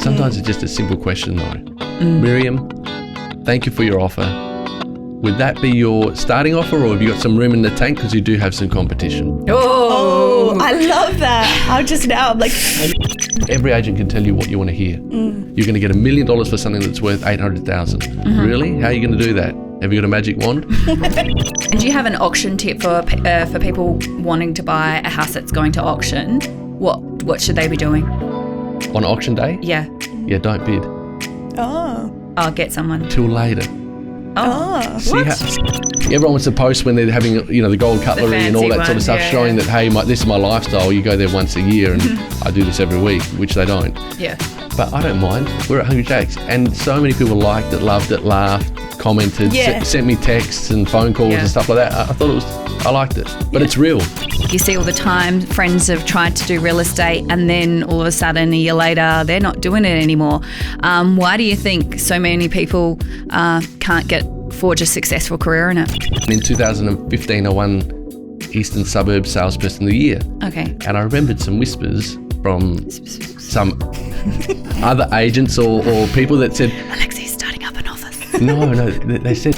Sometimes it's just a simple question though. Miriam, thank you for your offer. Would that be your starting offer, or have you got some room in the tank because you do have some competition? Oh, I love that. I'm like... Every agent can tell you what you want to hear. You're going to get $1 million for something that's worth $800,000. Really? How are you going to do that? Have you got a magic wand? And do you have an auction tip for people wanting to buy a house that's going to auction? What should they be doing? On auction day? Yeah. Yeah, don't bid. Oh. I'll get someone. Till later. Oh. Everyone wants to post when they're having, the gold cutlery and all that sort of stuff, showing that, hey, this is my lifestyle. You go there once a year and I do this every week, which they don't. Yeah. But I don't mind. We're at Hungry Jack's, and so many people liked it, loved it, laughed, commented, sent me texts and phone calls and stuff like that. I liked it, but it's real. You see all the time friends have tried to do real estate and then all of a sudden a year later they're not doing it anymore. Why do you think so many people can't forge a successful career in it? In 2015, I won Eastern Suburb Salesperson of the Year. Okay. And I remembered some whispers from some other agents or people that said, Alexi's starting up an office. No, they said...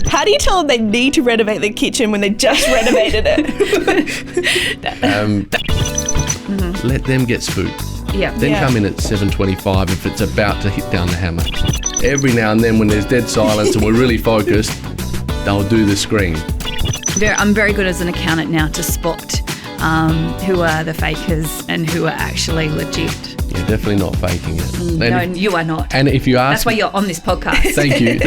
How do you tell them they need to renovate the kitchen when they just renovated it? Let them get spooked. Yeah. Then come in at 7:25 if it's about to hit down the hammer. Every now and then when there's dead silence and we're really focused, they'll do the scream. I'm very good as an accountant now to spot who are the fakers and who are actually legit. You're definitely not faking it. No, you are not. And if you ask... That's why you're on this podcast. Thank you.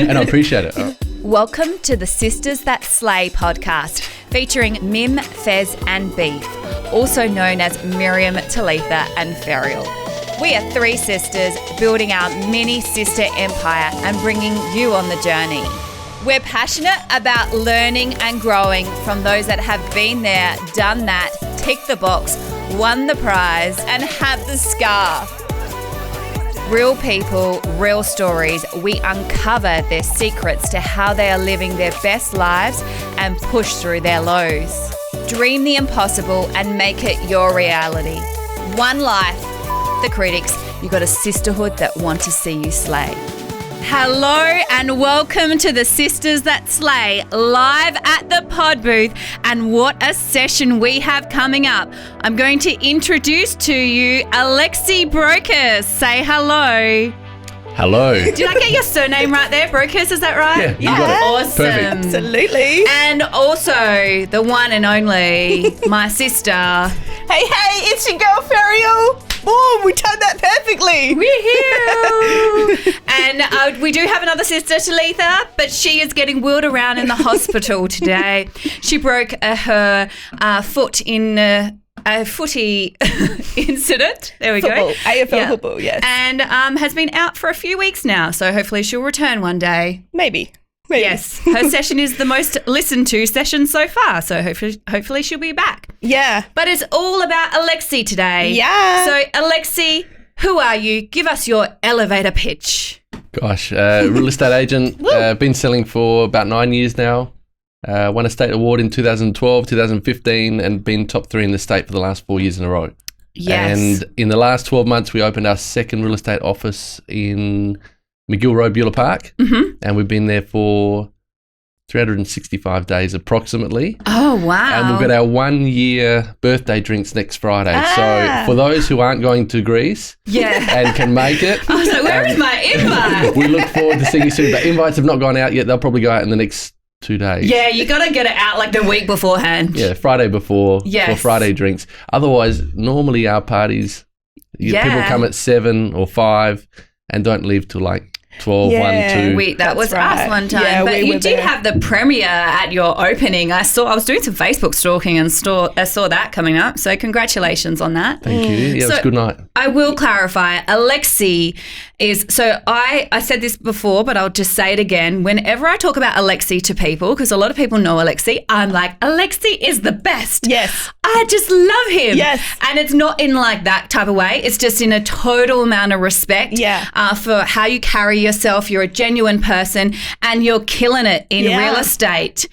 And I appreciate it. Welcome to the Sisters That Slay podcast, featuring Mim, Fez and Beef, also known as Miriam, Talitha and Ferial. We are three sisters building our mini sister empire and bringing you on the journey. We're passionate about learning and growing from those that have been there, done that, ticked the box, won the prize and have the scar. Real people, real stories. We uncover their secrets to how they are living their best lives and push through their lows. Dream the impossible and make it your reality. One life. The critics, you got a sisterhood that want to see you slay. Hello and welcome to the Sisters That Slay, live at the pod booth, and what a session we have coming up. I'm going to introduce to you Alexi Broikos. Say hello. Hello. Did I get your surname right there, Broikos? Is that right? Yeah, you got it. Awesome. Perfect. Absolutely. And also the one and only, my sister. Hey, it's your girl Ferial. Oh, we timed that perfectly. Woohoo! And we do have another sister, Talitha, but she is getting wheeled around in the hospital today. She broke her foot in a footy incident. There we football. go. AFL football, yes. And has been out for a few weeks now, so hopefully she'll return one day. Maybe. Yes, her session is the most listened to session so far, so hopefully she'll be back. Yeah. But it's all about Alexi today. Yeah. So Alexi, who are you? Give us your elevator pitch. Gosh, real estate agent, been selling for about 9 years now. Won a state award in 2012, 2015, and been top 3 in the state for the last 4 years in a row. Yes. And in the last 12 months, we opened our second real estate office in McGill Road, Beulah Park, and we've been there for 365 days approximately. Oh, wow. And we've got our 1 year birthday drinks next Friday. So for those who aren't going to Greece and can make it. I was like, where is my invite? We look forward to seeing you soon. But invites have not gone out yet. They'll probably go out in the next 2 days. Yeah, you got to get it out like the week beforehand. Yeah, Friday before for Friday drinks. Otherwise, normally our parties, people come at 7 or 5 and don't leave till like 12, 1, 2. That was us one time. Yeah, but you did there. have the premiere at your opening. I was doing some Facebook stalking and I saw that coming up. So congratulations on that. Thank you. Yeah, it was a good night. I will clarify. Alexi is, so I said this before, but I'll just say it again. Whenever I talk about Alexi to people, because a lot of people know Alexi, I'm like, Alexi is the best. Yes. I just love him. Yes. And it's not in like that type of way. It's just in a total amount of respect for how you carry yourself. You're a genuine person and you're killing it in real estate.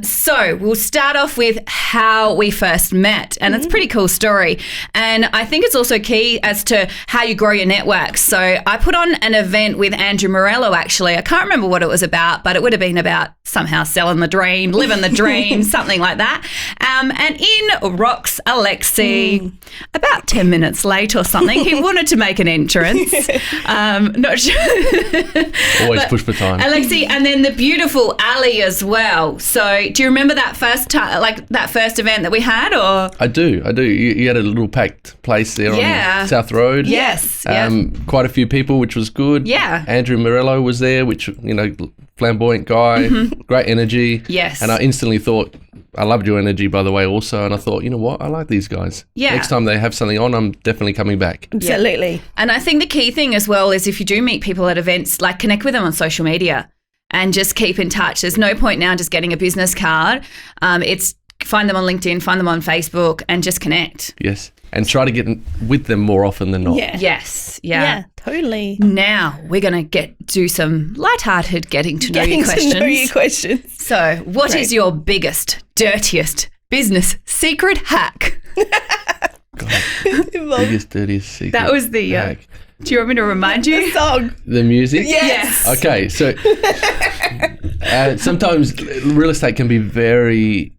So we'll start off with how we first met, and it's a pretty cool story. And I think it's also key as to how you grow your network. So I put on an event with Andrew Morello, actually. I can't remember what it was about, but it would have been about somehow selling the dream, living the dream, something like that. And in rocks Alexi, about 10 minutes late or something. He wanted to make an entrance. Not sure. Always push for time. Alexi, and then the beautiful Ali as well. So do you remember that first time, like that first event that we had? Or I do. You had a little packed place there on South Road. Yes. Quite a few people, which was good. Yeah. Andrew Morello was there, which, flamboyant guy, great energy. Yes. And I instantly thought, I loved your energy, by the way, also. And I thought, you know what? I like these guys. Yeah. Next time they have something on, I'm definitely coming back. Absolutely. Yeah. And I think the key thing as well is if you do meet people at events, like connect with them on social media and just keep in touch. There's no point now just getting a business card. It's find them on LinkedIn, find them on Facebook and just connect. Yes. And try to get with them more often than not. Yeah. Yes. Yeah, totally. Now we're going to do some lighthearted getting to know you questions. So what is your biggest, dirtiest business secret hack? God. Biggest, dirtiest secret. That was the hack. Do you want me to remind you? The song. The music? Yes. Okay, so sometimes real estate can be very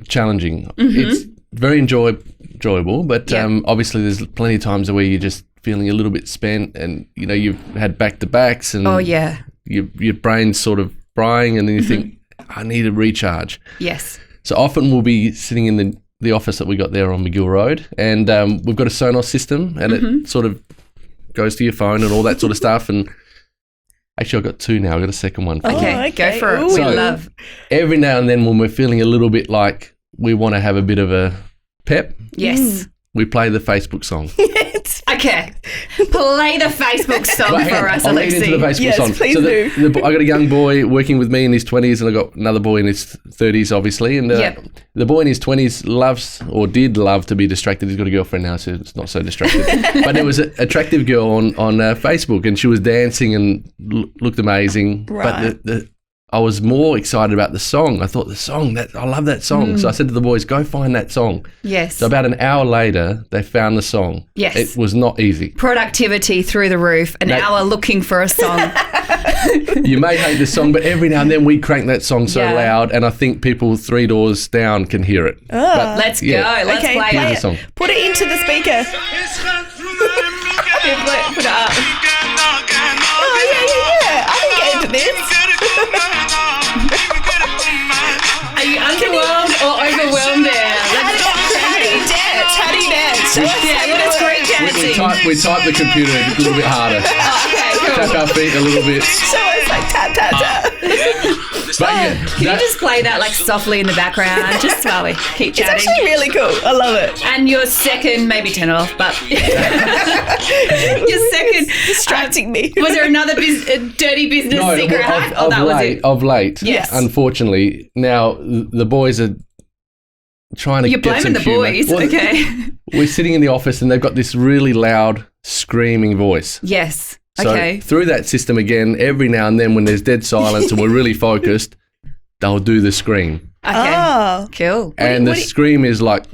challenging. It's very enjoyable, but obviously there's plenty of times where you're just feeling a little bit spent and, you've had back-to-backs and your brain's sort of frying and then you think, I need a recharge. Yes. So often we'll be sitting in the office that we got there on McGill Road and we've got a Sonos system and it sort of goes to your phone and all that sort of stuff. And actually I've got two now. I've got a second one. Okay, go for it. Ooh, So, we love. Every now and then when we're feeling a little bit like we want to have a bit of a pep, Yes. we play the Facebook song. Okay. Play the Facebook song Right, for us, I'll lead Alexi. into the Facebook Yes, song. please do. I got a young boy working with me in his 20s and I got another boy in his 30s, obviously. And the boy in his 20s did love to be distracted. He's got a girlfriend now, so it's not so distracted. But there was an attractive girl on Facebook and she was dancing and looked amazing. Right. But I was more excited about the song. I thought I love that song. So I said to the boys, go find that song. Yes. So about an hour later, they found the song. Yes. It was not easy. Productivity through the roof. An hour looking for a song. You may hate the song, but every now and then we crank that song so Yeah. loud and I think people 3 doors down can hear it. Let's go. Let's Okay, play Here's it. the song. Put it into the speaker. Put it up. Oh, yeah. I can get into this. Are you underwhelmed or overwhelmed there? How do you dance? How do you dance? Yeah, well, it's great dancing. We type the computer a little bit harder. Okay, Tap cool. our feet a little bit. So it's like tap, tap, tap. But yeah, Can you just play that softly in the background, just while we keep It's chatting? actually really cool. I love it. And your second, maybe turn it off, but your second, Distracting me. was there another dirty business secret hack? Oh, that was it. Of late, Yes. unfortunately, now the boys are trying to You're get some blaming the humour. boys, Well, okay? We're sitting in the office and they've got this really loud screaming voice. Yes. So Okay. through that system again, every now and then when there's dead silence and we're really focused, they'll do the scream. Okay. Oh. Cool. And the scream is like,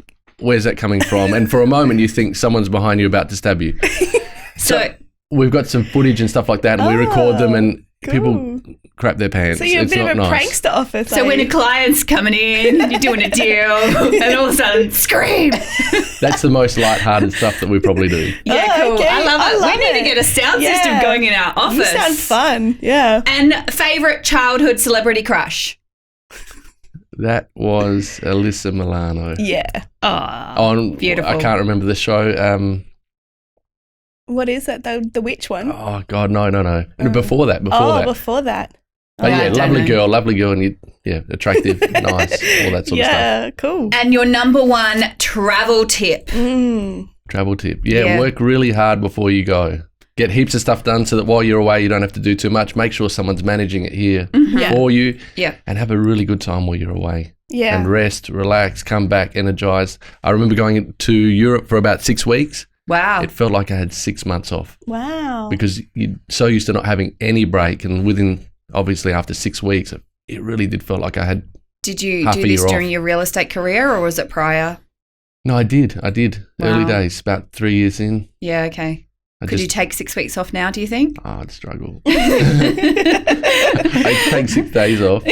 where's that coming from? And for a moment you think someone's behind you about to stab you. So We've got some footage and stuff like that and we record them and people crap their pants. So you're a It's bit not of a nice. prankster office. So when a client's coming in, you're doing a deal, and all of a sudden, scream. That's the most lighthearted stuff that we probably do. Yeah, Oh, cool. okay. I love it. I love We need it. to get a sound Yeah. system going in our office. This sounds fun. Yeah. And favourite childhood celebrity crush? That was Alyssa Milano. Yeah. Oh, beautiful. I can't remember the show. What is that though? The witch one? Oh God, no. Before that. Before that. But I yeah, don't lovely girl, and attractive, nice, all that sort of stuff. Yeah, cool. And your number one travel tip? Travel tip. Yeah. Yeah, work really hard before you go. Get heaps of stuff done so that while you're away, you don't have to do too much. Make sure someone's managing it here for you. Yeah. And have a really good time while you're away. Yeah. And rest, relax, come back, energized. I remember going to Europe for about 6 weeks. Wow. It felt like I had 6 months off Wow. because you're so used to not having any break. And within, obviously, after 6 weeks, it really did feel like I had Did you half do a this year during off. your real estate career or was it prior? No, I did. Early Wow. days, about 3 years in. Yeah, okay. Could you take 6 weeks off now, do you think? I'd struggle. I take 6 days off.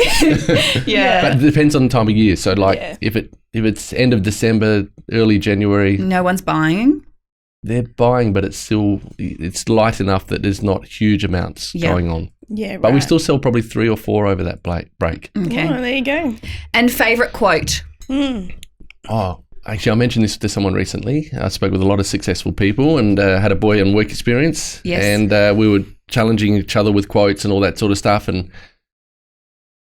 Yeah. But it depends on the time of year. So, like, Yeah. if it's end of December, early January, No one's buying? they're buying, but it's light enough that there's not huge amounts going on. Yeah, right. But we still sell probably 3 or 4 over that break. Okay. Oh, there you go. And favourite quote? Oh, actually, I mentioned this to someone recently. I spoke with a lot of successful people and had a boy on work experience. Yes. And we were challenging each other with quotes and all that sort of stuff. And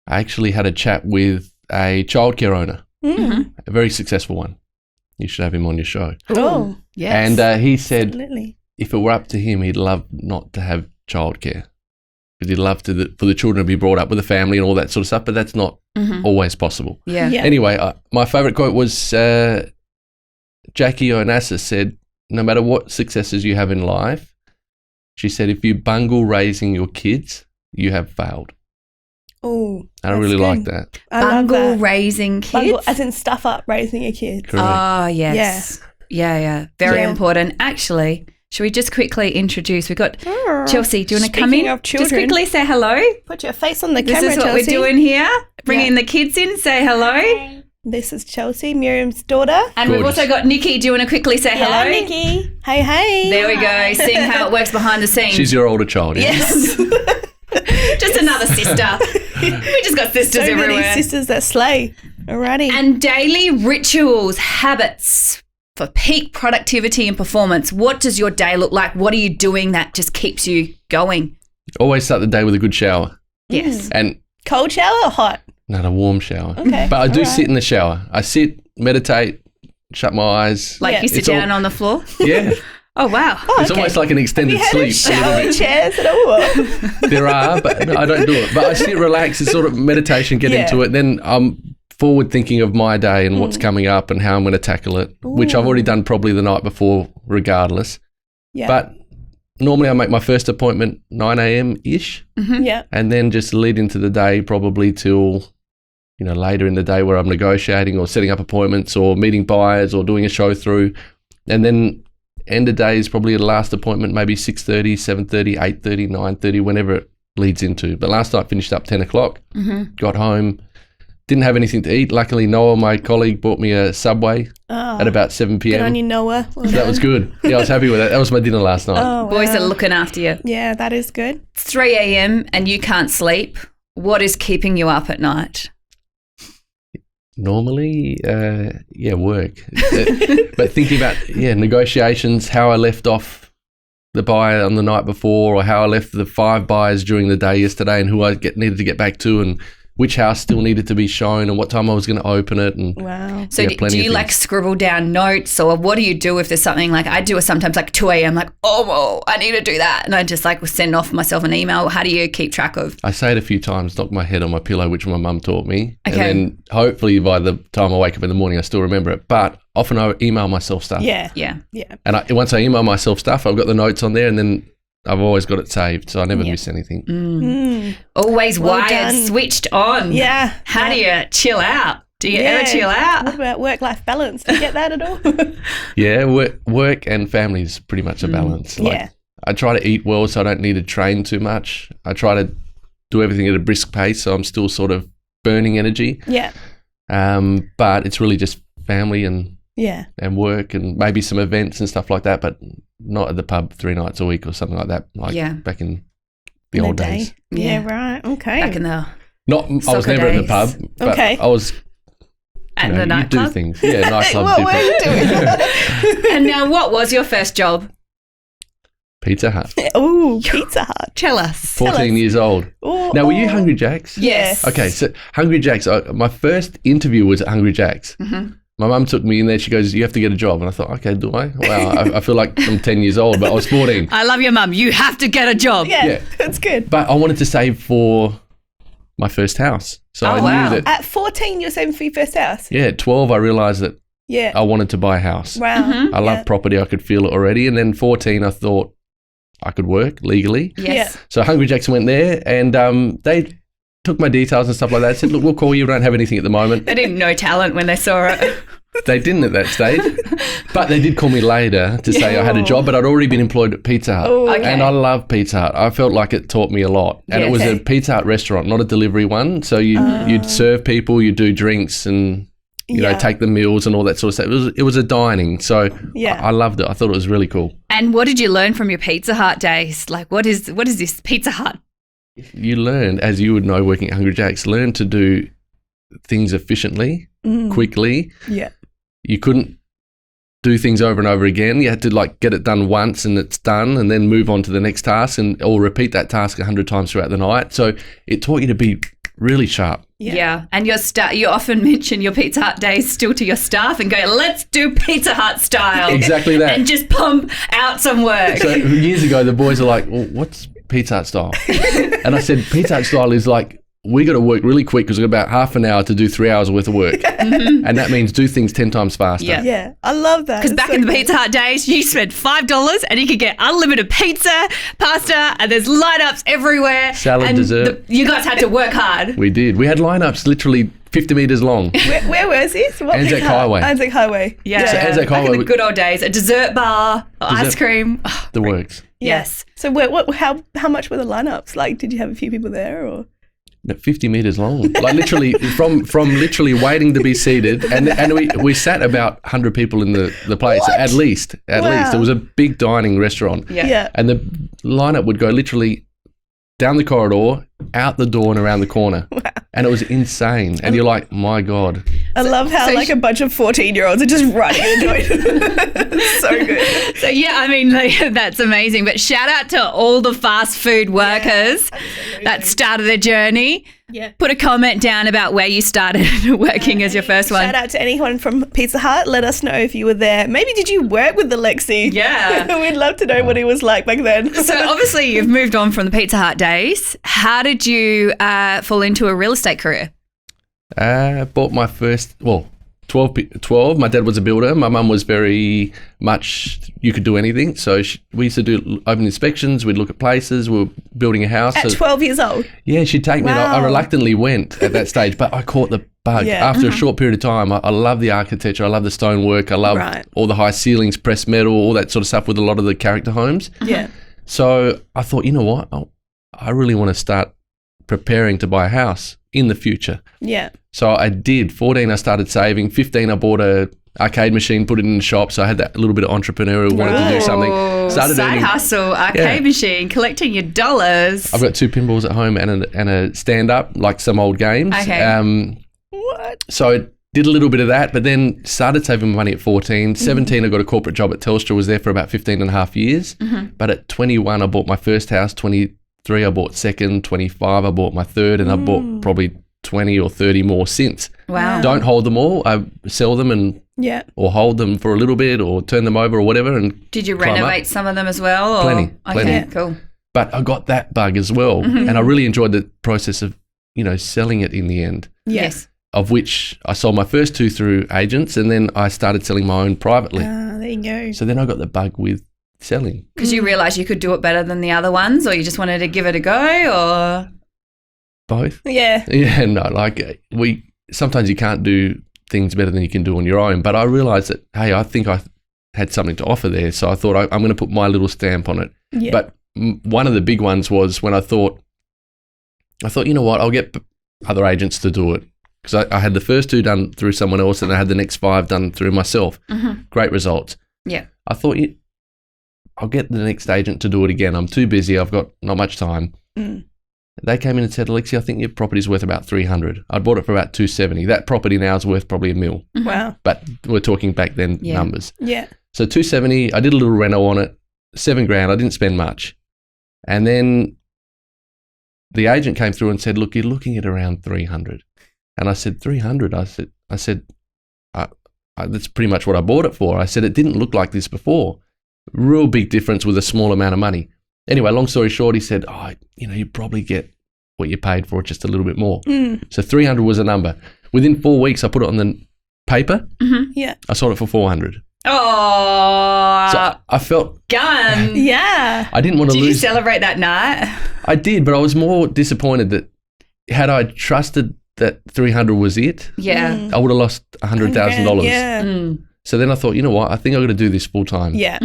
I actually had a chat with a childcare owner, a very successful one. You should have him on your show. Oh, Yes. And he said absolutely. if it were up to him, he'd love not to have childcare because he'd love for the children to be brought up with a family and all that sort of stuff, but that's not always possible. Yeah. Yeah. Anyway, my favourite quote was Jackie Onassis said, no matter what successes you have in life, she said, if you bungle raising your kids, you have failed. Oh, And I really like that. I love Bungle that. raising kids? Bungle, as in stuff up raising your kids. Correct. Oh, yes. Yeah. Very Yeah. important. Actually, should we just quickly introduce? We've got Chelsea. Do you want to come Speaking in? of children, Just quickly say hello. Put your face on the This camera, is what Chelsea. we're doing here. Bringing Yeah. the kids in. Say hello. This is Chelsea, Miriam's daughter. And we've Gorgeous. also got Nikki. Do you want to quickly say hello? Yeah, Nikki. Hey, hey. There we go. Seeing how it works behind the scenes. She's your older child. Yeah? Yes. Just another sister. We just got sisters so everywhere. many sisters that slay. Alrighty. And daily rituals, habits for peak productivity and performance. What does your day look like? What are you doing that just keeps you going? Always start the day with a good shower. Yes. And Cold shower or hot? not a warm shower. Okay. But I do alright. sit in the shower. I sit, meditate, shut my eyes. Like Yeah. you sit It's all- down on the floor? Yeah. Oh, wow. It's almost like an extended Have you had sleep. a A little shower bit. chairs at all? There are, but I don't do it. But I sit, relax, it's sort of meditation, get Yeah. into it. Then I'm forward thinking of my day and what's coming up and how I'm going to tackle it, which I've already done probably the night before regardless. Yeah. But normally I make my first appointment 9 a.m.-ish yeah. and then just lead into the day probably till, later in the day where I'm negotiating or setting up appointments or meeting buyers or doing a show through. And then end of day is probably the last appointment, maybe 6:30, 7:30, 8:30, 9:30, whenever it leads into. But last night finished up 10 o'clock, got home, didn't have anything to eat. Luckily, Noah, my colleague, bought me a Subway at about 7 Good on p.m. you, Noah. Well That was done. good. Yeah, I was happy with that. That was my dinner last night. Oh, Boys wow. are looking after you. Yeah, that is good. It's 3 a.m. and you can't sleep. What is keeping you up at night? Normally, work. But thinking about, negotiations, how I left off the buyer on the night before or how I left the 5 buyers during the day yesterday and who I needed to get back to and which house still needed to be shown and what time I was going to open it. And Wow. So Yeah, do plenty you of like things. scribble down notes or what do you do if there's something like I do it sometimes like 2 a.m. like, oh, whoa, I need to do that. And I just like will send off myself an email. How do you keep track of? I say it a few times, knock my head on my pillow, which my mum taught me. Okay. And then hopefully by the time I wake up in the morning, I still remember it. But often I email myself stuff. Yeah. Yeah. Yeah. And once I email myself stuff, I've got the notes on there and then I've always got it saved. So I never Yeah. miss anything. Always Well wired, done. switched on. Yeah. How do you chill out? Do you Yeah. ever chill What out? about work-life balance? Do you get that at all? Yeah, work and family is pretty much a balance. Yeah. I try to eat well so I don't need to train too much. I try to do everything at a brisk pace so I'm still sort of burning energy. Yeah. But it's really just family and Yeah. work and maybe some events and stuff like that, but not at the pub 3 nights a week or something like that, like Yeah. back in the In old the days. day. Yeah, right. Okay. Back in the I was Soccer never at the days. pub, but Okay. I was, at the you do nightclub. things. Yeah, nightclub What were different. you doing? And now, what was your first job? Pizza Hut, Ooh, Pizza Hut. Tell us. 14 years old. Ooh, Now, were you ooh. Hungry Jack's? Yes. Okay, so Hungry Jack's, my first interview was at Hungry Jack's. Mm-hmm. My mum took me in there. She goes, you have to get a job. And I thought, okay, do I? Wow, I feel like I'm 10 years old, but I was 14. I love your mum. You have to get a job. Yeah, Yeah. that's good. But I wanted to save for my first house. So Oh, I wow. knew that, At 14, you're saving for your first house? at 12, I realised that Yeah. I wanted to buy a house. Wow. I love property. I could feel it already. And then 14, I thought I could work legally. Yes. So Hungry Jack's went there and they took my details and stuff like that. Said, look, we'll call you. We don't have anything at the moment. They didn't know talent when they saw it. They didn't at that stage. But they did call me later to say I had a job, but I'd already been employed at Pizza Hut. Oh, okay. And I love Pizza Hut. I felt like it taught me a lot. And it was a Pizza Hut restaurant, not a delivery one. So you'd serve people, you'd do drinks and, you know, take the meals and all that sort of stuff. It was a dining. So I loved it. I thought it was really cool. And what did you learn from your Pizza Hut days? Like, what is this Pizza Hut? You learned, as you would know working at Hungry Jack's, learn to do things efficiently, quickly. Yeah. You couldn't do things over and over again. You had to like get it done once and it's done and then move on to the next task or repeat that task 100 times throughout the night. So it taught you to be really sharp. Yeah. And you often mention your Pizza Hut days still to your staff and go, let's do Pizza Hut style. Exactly that. And just pump out some work. So years ago, the boys are like, well, what's Pizza Hut style? And I said, Pizza Hut style is like, we got to work really quick because we've got about half an hour to do 3 hours worth of work. And that means do things 10 times faster. Yeah. I love that. Because back in the Pizza Hut days, you spent $5 and you could get unlimited pizza, pasta, and there's lineups everywhere. Salad, and dessert. You guys had to work hard. We did. We had lineups literally 50 metres long. Where was this? What Anzac Highway. Anzac Highway. Yeah. So Anzac back in Highway, the good old days. A dessert bar, ice cream. Oh, the works. yes. So how much were the lineups? Like, did you have a few people there or? 50 metres long, like literally from literally waiting to be seated, and we sat about 100 people in the place at least. It was a big dining restaurant. Yeah. And the lineup would go literally down the corridor, out the door, and around the corner. Wow. And it was insane. And you're like, my God. I love how like a bunch of 14-year-olds are just running into it. So good. So, yeah, I mean, that's amazing. But shout out to all the fast food workers that started their journey. Yeah. Put a comment down about where you started working as your first one. Shout out to anyone from Pizza Hut. Let us know if you were there. Maybe did you work with Alexi? Yeah. We'd love to know what he was like back then. So obviously you've moved on from the Pizza Hut days. How did you fall into a real estate career? I bought my first, 12. My dad was a builder. My mum was very much, you could do anything. So we used to do open inspections. We'd look at places. We were building a house. At 12 years old? Yeah, she'd take me. And I Wow. reluctantly went at that stage, but I caught the bug. Yeah. After a short period of time, I love the architecture. I love the stonework. I love all the high ceilings, pressed metal, all that sort of stuff with a lot of the character homes. Yeah. So I thought, you know what? I really want to start preparing to buy a house in the future. Yeah. So I did. 14, I started saving. 15, I bought a arcade machine, put it in the shop. So I had that little bit of entrepreneurial, wanted to do something. Side earning- hustle, arcade machine, collecting your dollars. I've got 2 pinballs at home and a stand-up, like some old games. Okay. What? So I did a little bit of that, but then started saving money at 14. 17, I got a corporate job at Telstra, was there for about 15 and a half years. But at 21, I bought my first house. 23, I bought second. 25, I bought my third, and I bought probably 20 or 30 more since. Wow. Don't hold them all. I sell them and or hold them for a little bit or turn them over or whatever. And did you climb renovate up. some of them as well? Or? Plenty. Okay, cool. But I got that bug as well. And I really enjoyed the process of, selling it in the end. Yes. Of which I sold my first 2 through agents, and then I started selling my own privately. There you go. So then I got the bug with selling. Because you realised you could do it better than the other ones, or you just wanted to give it a go, or? Both. Yeah. Yeah, no, like sometimes you can't do things better than you can do on your own. But I realised that, hey, I think I had something to offer there. So I thought I'm going to put my little stamp on it. Yeah. But one of the big ones was when I thought, you know what, I'll get other agents to do it. Because I had the first 2 done through someone else and I had the next 5 done through myself. Great results. Yeah. I thought, I'll get the next agent to do it again. I'm too busy. I've got not much time. They came in and said, Alexi, I think your property's worth about 300. I bought it for about 270. That property now is worth probably $1 million. Wow. But we're talking back then numbers. Yeah. So 270, I did a little reno on it, $7,000. I didn't spend much. And then the agent came through and said, look, you're looking at around 300. And I said, 300? I said, that's pretty much what I bought it for. I said, it didn't look like this before. Real big difference with a small amount of money. Anyway, long story short, he said, you probably get what you paid for it, just a little bit more. So 300 was a number. Within 4 weeks, I put it on the paper. Yeah. I sold it for 400. Oh, So I felt gun. Yeah. I didn't want to Did you lose. celebrate that night? I did, but I was more disappointed that had I trusted that 300 was it, Yeah. I would have lost $100,000. Yeah. Mm. So then I thought, you know what? I think I'm going to do this full time. Yeah.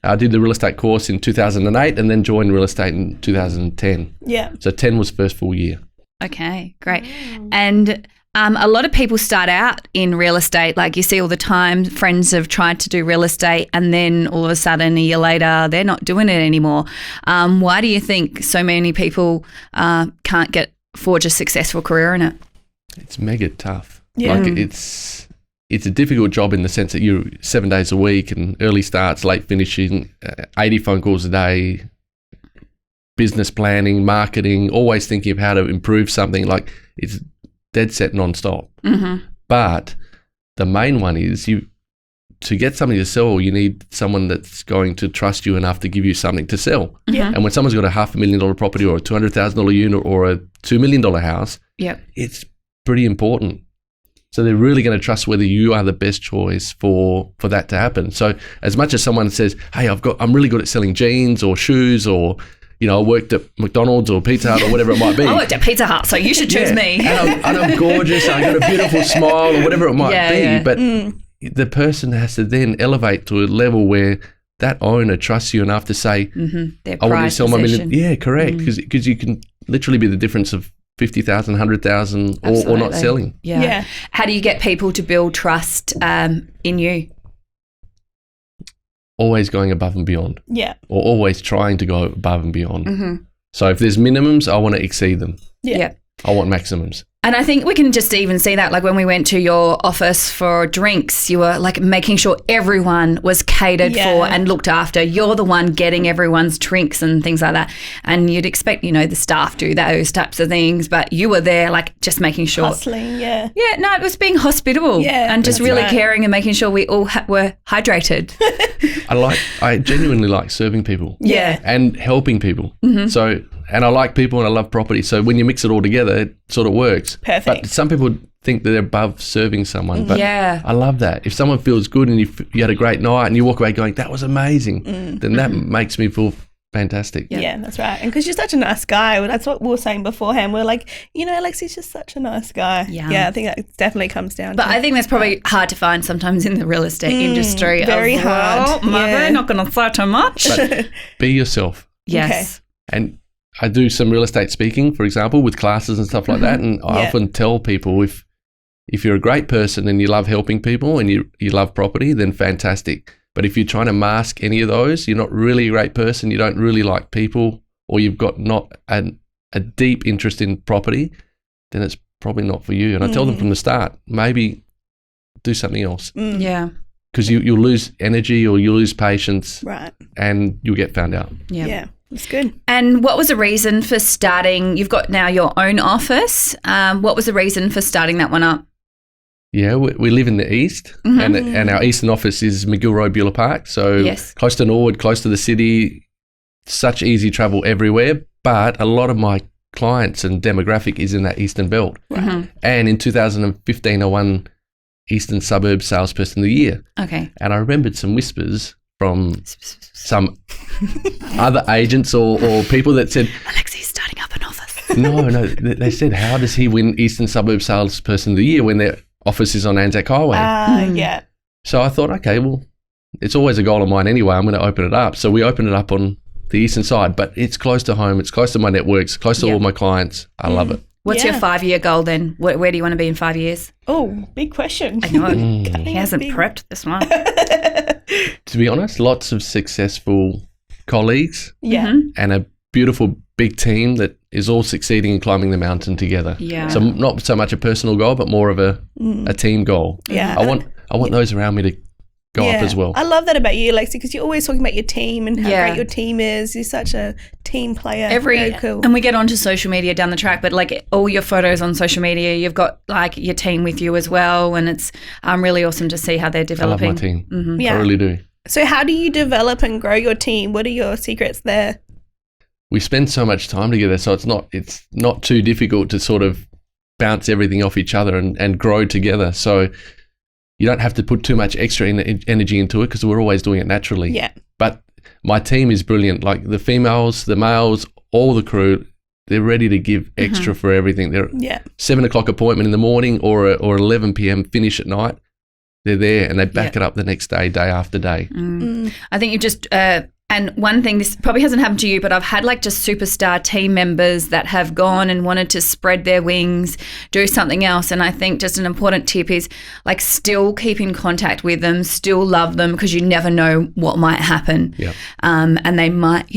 I did the real estate course in 2008 and then joined real estate in 2010. Yeah. So 10 was first full year. Okay, great. And a lot of people start out in real estate, like you see all the time, friends have tried to do real estate and then all of a sudden a year later they're not doing it anymore. Why do you think so many people can't forge a successful career in it? It's mega tough. Yeah. Like it's a difficult job in the sense that you're 7 days a week and early starts, late finishing, 80 phone calls a day, business planning, marketing, always thinking of how to improve something. Like it's dead set non-stop. But the main one is to get something to sell, you need someone that's going to trust you enough to give you something to sell. Yeah. And when someone's got a $500,000 property or a $200,000 unit or a $2 million house, it's pretty important. So they're really going to trust whether you are the best choice for that to happen. So as much as someone says, hey, I'm really good at selling jeans or shoes or, you know, I worked at McDonald's or Pizza Hut or whatever it might be. I worked at Pizza Hut, so you should choose me. And I'm gorgeous, I got a beautiful smile or whatever it might be. Yeah. But the person has to then elevate to a level where that owner trusts you enough to say, Their I want you to prized sell my possession. million. Yeah, correct. Because you can literally be the difference of 50,000, 100,000 or not Absolutely. selling. Yeah. How do you get people to build trust in you? Always going above and beyond. Yeah. Or always trying to go above and beyond. So if there's minimums, I want to exceed them. Yeah. I want maximums. And I think we can just even see that, like when we went to your office for drinks, you were like making sure everyone was catered for and looked after. You're the one getting everyone's drinks and things like that. And you'd expect, you know, the staff do those types of things, but you were there like just making sure. Hustling, yeah. Yeah, no, it was being hospitable and just that's really right. caring and making sure we all were hydrated. I genuinely like serving people. Yeah. And helping people. So, and I like people and I love property. So when you mix it all together, it sort of works. Perfect. But some people think that they're above serving someone. But Yeah. I love that. If someone feels good and you had a great night and you walk away going, that was amazing, then that makes me feel fantastic. Yeah, that's right. And because you're such a nice guy, well, that's what we were saying beforehand. We're like, you know, Alexi's just such a nice guy. Yeah. I think that definitely comes down But to I think that's probably hard to find sometimes in the real estate industry. very hard. Maybe not going to say too much. But be yourself. Yes. And I do some real estate speaking, for example, with classes and stuff like that. And I often tell people if you're a great person and you love helping people and you love property, then fantastic. But if you're trying to mask any of those, you're not really a great person, you don't really like people, or you've got not a deep interest in property, then it's probably not for you. And I tell them from the start, maybe do something else. Yeah. Because you'll lose energy or you'll lose patience right. and you'll get found out. Yeah. That's good. And what was the reason for starting? You've got now your own office. What was the reason for starting that one up? Yeah, we live in the east, and our eastern office is McGill Road, Beulah Park. So close to Norwood, close to the city, such easy travel everywhere. But a lot of my clients and demographic is in that eastern belt. And in 2015, I won Eastern Suburb Salesperson of the Year. Okay. And I remembered some whispers from some other agents or people that said, Alexi's starting up an office. no, they said, how does he win Eastern Suburb Salesperson of the Year when their office is on Anzac Highway? Yeah. So I thought, okay, well, it's always a goal of mine anyway. I'm going to open it up. So we opened it up on the eastern side, but it's close to home. It's close to my networks, close to all my clients. I love it. What's your 5-year goal then? Where do you want to be in 5 years? Oh, big question. I know. He hasn't prepped this one. To be honest, lots of successful colleagues Yeah. and a beautiful big team that is all succeeding and climbing the mountain together. Yeah. So not so much a personal goal, but more of a team goal. Yeah. I want those around me to go up as well. I love that about you, Alexi, because you're always talking about your team and how Yeah. great your team is. You're such a team player. Very cool. And we get onto social media down the track, but like all your photos on social media, you've got like your team with you as well, and it's really awesome to see how they're I love developing. my team. Yeah. I really do. So how do you develop and grow your team? What are your secrets there? We spend so much time together, so it's not too difficult to sort of bounce everything off each other and grow together. So you don't have to put too much extra energy into it because we're always doing it naturally. Yeah. But my team is brilliant. Like the females, the males, all the crew, they're ready to give extra for everything. They're 7 o'clock appointment in the morning or 11 p.m. finish at night. They're there and they back it up the next day, day after day. I think you've just and one thing, this probably hasn't happened to you, but I've had like just superstar team members that have gone and wanted to spread their wings, do something else. And I think just an important tip is like still keep in contact with them, still love them because you never know what might happen. Yep. And they might,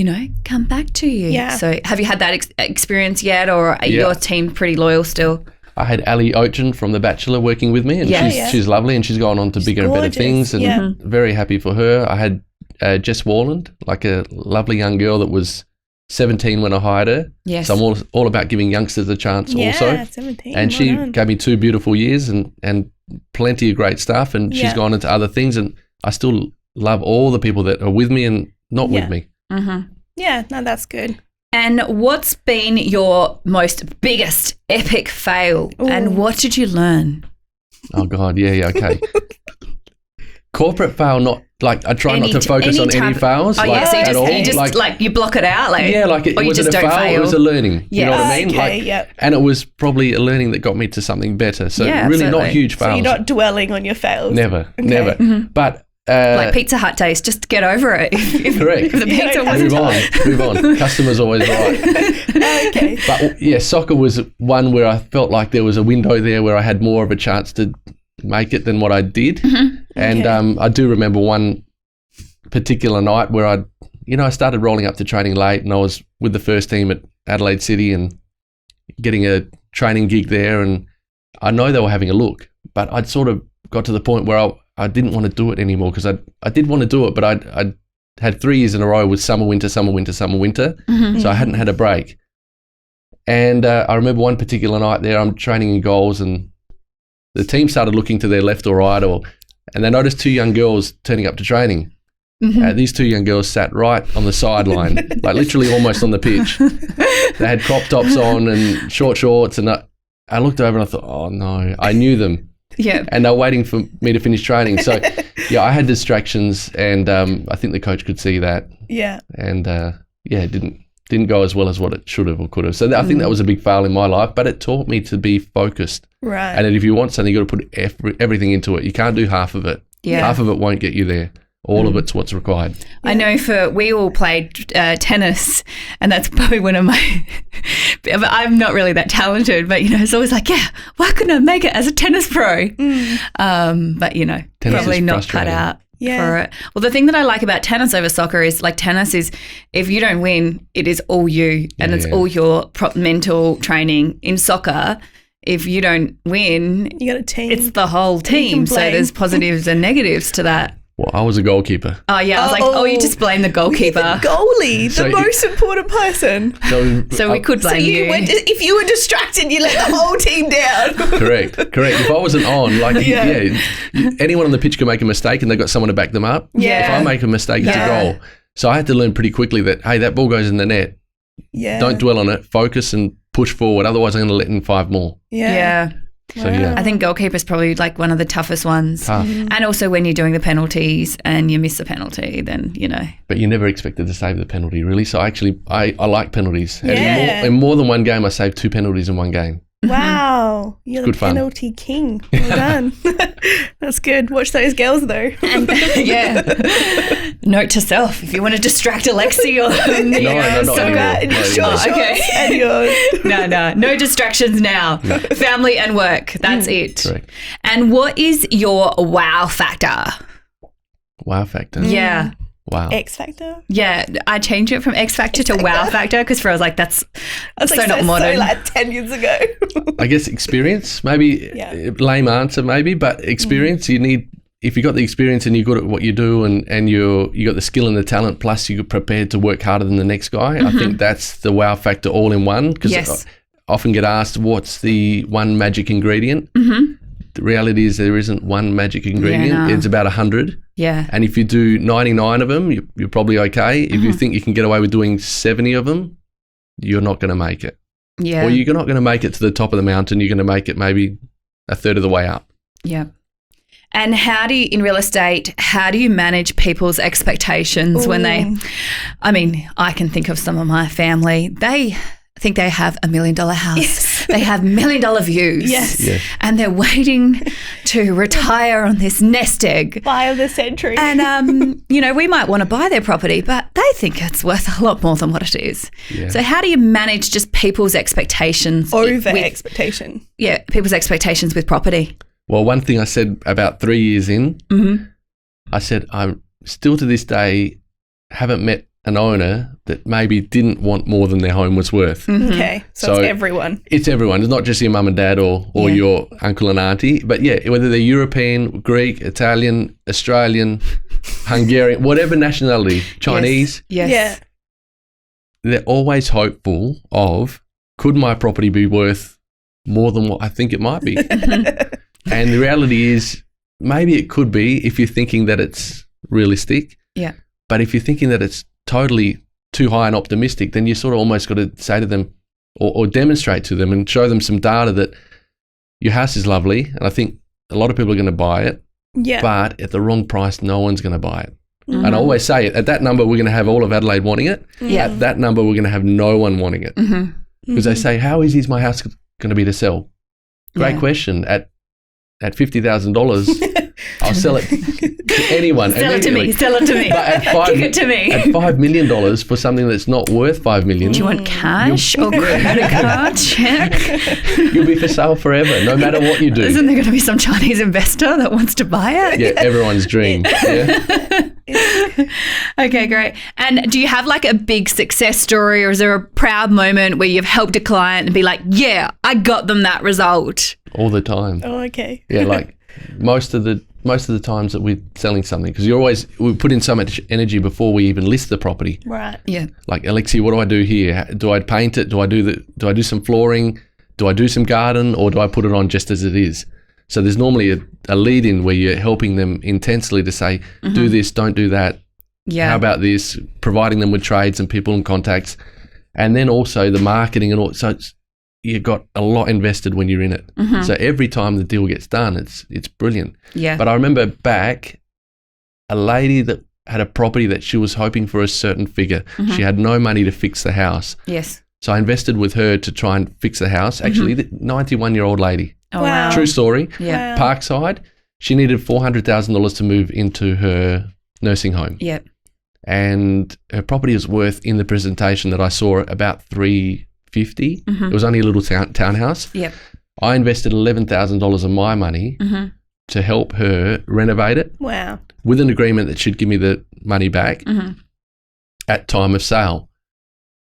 come back to you. Yeah. So have you had that experience yet, or are your team pretty loyal still? I had Ali Ochen from The Bachelor working with me, and she's lovely, and she's gone on to bigger and better things, and very happy for her. I had Jess Warland, like a lovely young girl that was 17 when I hired her. Yes. So I'm all about giving youngsters a chance also. 17. And she gave me 2 beautiful years and plenty of great stuff, and she's gone into other things, and I still love all the people that are with me and not with me. Mm-hmm. Yeah, no, that's good. And what's been your most biggest epic fail, and what did you learn? Oh, God, okay. Corporate fail, not like I try not to focus on any fails. So you at all. You just you block it out, it wasn't a fail. It was a learning. You know what I mean? Okay, and it was probably a learning that got me to something better. So really, absolutely. not huge fails. So you're not dwelling on your fails. Never. Mm-hmm. But like Pizza Hut days, just get over it. Correct. If the pizza wasn't Move on. Customer's always right. Okay. But soccer was one where I felt like there was a window there where I had more of a chance to make it than what I did. Mm-hmm. And I do remember one particular night where I started rolling up to training late, and I was with the first team at Adelaide City and getting a training gig there, and I know they were having a look, but I'd sort of got to the point where I didn't want to do it anymore because I did want to do it, but I had 3 years in a row with summer, winter, summer, winter, summer, winter, so I hadn't had a break. And I remember one particular night there, I'm training in goals, and the team started looking to their left or right, and they noticed 2 young girls turning up to training. These 2 young girls sat right on the sideline, like literally almost on the pitch. They had crop tops on and short shorts, and I looked over and I thought, oh no, I knew them. Yeah. And they were waiting for me to finish training. So, I had distractions, and I think the coach could see that. Yeah. And, it didn't go as well as what it should have or could have. So I think that was a big fail in my life, but it taught me to be focused. Right. And that if you want something, you've got to put everything into it. You can't do half of it. Yeah. Half of it won't get you there. All of it's what's required. I know we all played tennis, and that's probably one of my I'm not really that talented, but it's always like, why couldn't I make it as a tennis pro? But tennis probably not cut out for it. Well, the thing that I like about tennis over soccer is like tennis is if you don't win, it is all you, and it's all your mental training. In soccer, if you don't win, you got a team. It's the whole team. So there's positives and negatives to that. Well, I was a goalkeeper. Oh, yeah. I was like, you just blame the goalkeeper. The goalie, the most important person. So we could blame you. If you were distracted, you let the whole team down. Correct. If I wasn't on, anyone on the pitch could make a mistake and they've got someone to back them up. Yeah. If I make a mistake, it's a goal. So I had to learn pretty quickly that, hey, that ball goes in the net. Yeah. Don't dwell on it. Focus and push forward. Otherwise, I'm going to let in 5 more. Yeah. So, I think goalkeeper is probably like one of the toughest ones. And also when you're doing the penalties and you miss the penalty, then, But you're never expected to save the penalty, really. So actually, I like penalties. Yeah. And in more than one game, I saved 2 penalties in one game. Wow. You're the penalty king. Well done. That's good. Watch those girls, though. Note to self, if you want to distract Alexi or No distractions now. Family and work. That's it. Correct. And what is your wow factor? Wow factor? Yeah. Wow. X Factor? Yeah, I changed it from X Factor to Wow Factor because I was like, that's so not modern. So like 10 years ago. I guess experience, maybe lame answer maybe, but experience, you need, if you got the experience and you're good at what you do and you got the skill and the talent, plus you're prepared to work harder than the next guy, I think that's the wow factor all in one, because I often get asked, what's the one magic ingredient? The reality is there isn't one magic ingredient. It's about 100. Yeah. And if you do 99 of them, you're probably okay. If you think you can get away with doing 70 of them, you're not going to make it. Yeah. Or you're not going to make it to the top of the mountain. You're going to make it maybe a third of the way up. Yeah. And in real estate, how do you manage people's expectations when I can think of some of my family, they think they have $1 million house. Yes. They have $1 million views. Yes. And they're waiting to retire on this nest egg. Buy of the century. And, we might want to buy their property, but they think it's worth a lot more than what it is. Yeah. So how do you manage just people's expectations? Over-expectation. Yeah, people's expectations with property. Well, one thing I said about 3 years in, I said I'm still to this day haven't met an owner that maybe didn't want more than their home was worth. Okay, so it's everyone. It's everyone. It's not just your mum and dad or your uncle and auntie, but whether they're European, Greek, Italian, Australian, Hungarian, whatever nationality, Chinese. Yes. Yeah. They're always hopeful of, could my property be worth more than what I think it might be? And the reality is, maybe it could be if you're thinking that it's realistic. Yeah. But if you're thinking that it's totally too high and optimistic, then you sort of almost got to say to them or demonstrate to them and show them some data that your house is lovely. And I think a lot of people are going to buy it. Yeah. But at the wrong price, no one's going to buy it. And I always say it, at that number, we're going to have all of Adelaide wanting it. Yeah. At that number, we're going to have no one wanting it. Because they say, how easy is my house going to be to sell? Great question. At $50,000, I'll sell it to anyone. Sell it to me. But at Give it to me. At $5 million for something that's not worth $5 million. Do you want cash or credit card check? You'll be for sale forever, no matter what you do. Isn't there going to be some Chinese investor that wants to buy it? Yeah, everyone's dream. Yeah. Okay, great. And do you have like a big success story, or is there a proud moment where you've helped a client and be like, yeah, I got them that result? All the time. Oh, okay. Yeah, like most of the times that we're selling something, because we put in so much energy before we even list the property. Right. Yeah. Like, Alexi, what do I do here? Do I paint it? Do I do some flooring? Do I do some garden, or do I put it on just as it is? So there's normally a lead in where you're helping them intensely to say, do this, don't do that. Yeah. How about this? Providing them with trades and people and contacts, and then also the marketing and all. So you've got a lot invested when you're in it. So every time the deal gets done, it's brilliant. Yeah. But I remember back, a lady that had a property that she was hoping for a certain figure. She had no money to fix the house. Yes. So I invested with her to try and fix the house. Actually, the 91-year-old lady. Oh, wow. True story. Yeah. Wow. Parkside. She needed $400,000 to move into her nursing home. Yeah. And her property was worth, in the presentation that I saw, about $350,000. It was only a little townhouse. Yeah. I invested $11,000 of my money to help her renovate it, Wow. with an agreement that she'd give me the money back at time of sale.